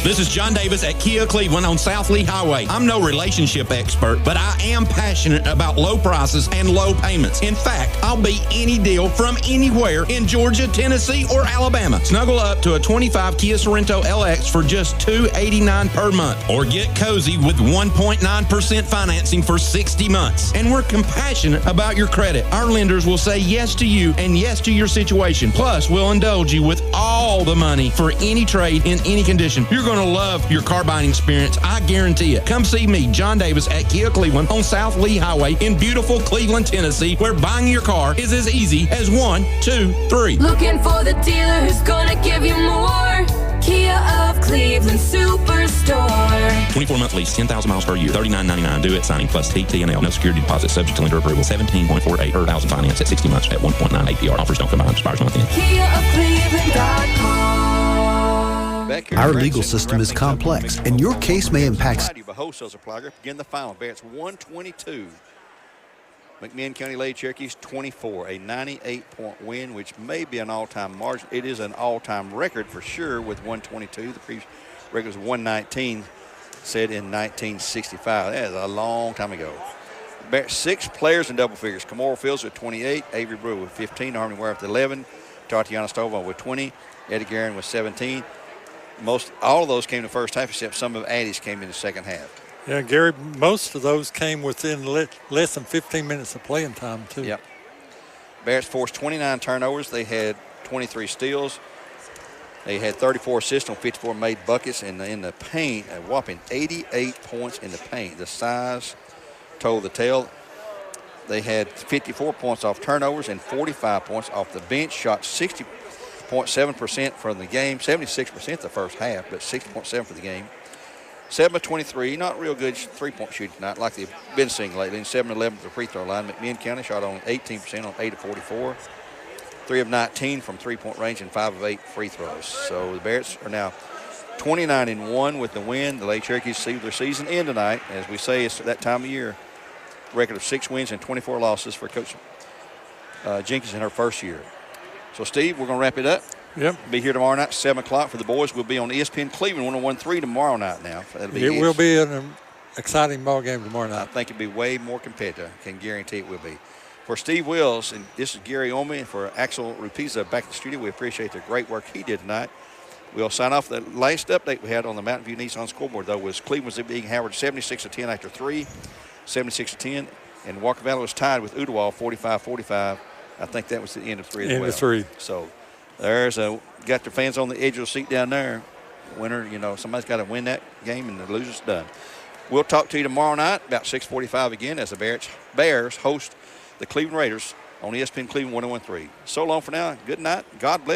This is John Davis at Kia Cleveland on South Lee Highway. I'm no relationship expert, but I am passionate about low prices and low payments. In fact, I'll beat any deal from anywhere in Georgia, Tennessee, or Alabama. Snuggle up to a 25 Kia Sorrento LX for just $289 per month, or get cozy with 1.9% financing for 60 months. And we're compassionate about your credit. Our lenders will say yes to you and yes to your situation. Plus, we'll indulge you with all the money for any trade in any condition. You're going to love your car buying experience. I guarantee it. Come see me, John Davis, at Kia Cleveland on South Lee Highway in beautiful Cleveland, Tennessee, where buying your car is as easy as 1, 2, 3. Looking for the dealer who's gonna give you more. Kia of Cleveland Superstore. 24-month lease, 10,000 miles per year, $39.99 due at signing plus TT&L. No security deposit subject to lender approval. 17.48 per thousand finance at 60 months at 1.9 APR. Offers don't combine. Expires month end. KiaofCleveland.com. Our legal system is complex, and your case may impact. Wholesale Supply Group. Again, the final. Barrett's 122. McMinn County Lady Cherokees 24, a 98-point win, which may be an all-time margin. It is an all-time record for sure with 122. The previous record was 119, set in 1965. That is a long time ago. 6 players in double figures. Kimora Fields with 28, Avery Brewer with 15, Harmony Ware with 11, Tatiana Stovall with 20, Eddie Guerin with 17. All of those came in the first half, except some of Addie's came in the second half. Yeah, Gary, most of those came within less than 15 minutes of playing time, too. Yep. Barrett's forced 29 turnovers. They had 23 steals. They had 34 assists on 54 made buckets. And in the paint, a whopping 88 points in the paint. The size told the tale. They had 54 points off turnovers and 45 points off the bench. Shot 60.7% from the game, 76% the first half, but 60.7% for the game. 7 of 23, not real good three-point shooting tonight like they've been seeing lately. And 7 of 11 at the free throw line. McMinn County shot only 18% on 8 of 44. 3 of 19 from three-point range and 5 of 8 free throws. So the Barretts are now 29-1 with the win. The Lady Cherokees see their season end tonight. As we say, it's that time of year. Record of 6 wins and 24 losses for Coach Jenkins in her first year. So, Steve, we're going to wrap it up. Yep. Be here tomorrow night, 7 o'clock for the boys. We'll be on ESPN Cleveland 101.3 tomorrow night now. It will be an exciting ball game tomorrow night. I think it'll be way more competitive. I can guarantee it will be. For Steve Wills, and this is Gary Omi, and for Axel Rupiza back in the studio, we appreciate the great work he did tonight. We'll sign off. The last update we had on the Mountain View Nissan scoreboard, though, was Cleveland was beating Howard 76-10 after 3, 76-10, and Walker Valley was tied with Ooltewah 45-45. I think that was the end of 3 as well. End of 3. So there's a got their fans on the edge of the seat down there. Winner, somebody's got to win that game, and the loser's done. We'll talk to you tomorrow night about 6:45 again as the Bears host the Cleveland Raiders on ESPN Cleveland 101.3. So long for now. Good night. God bless.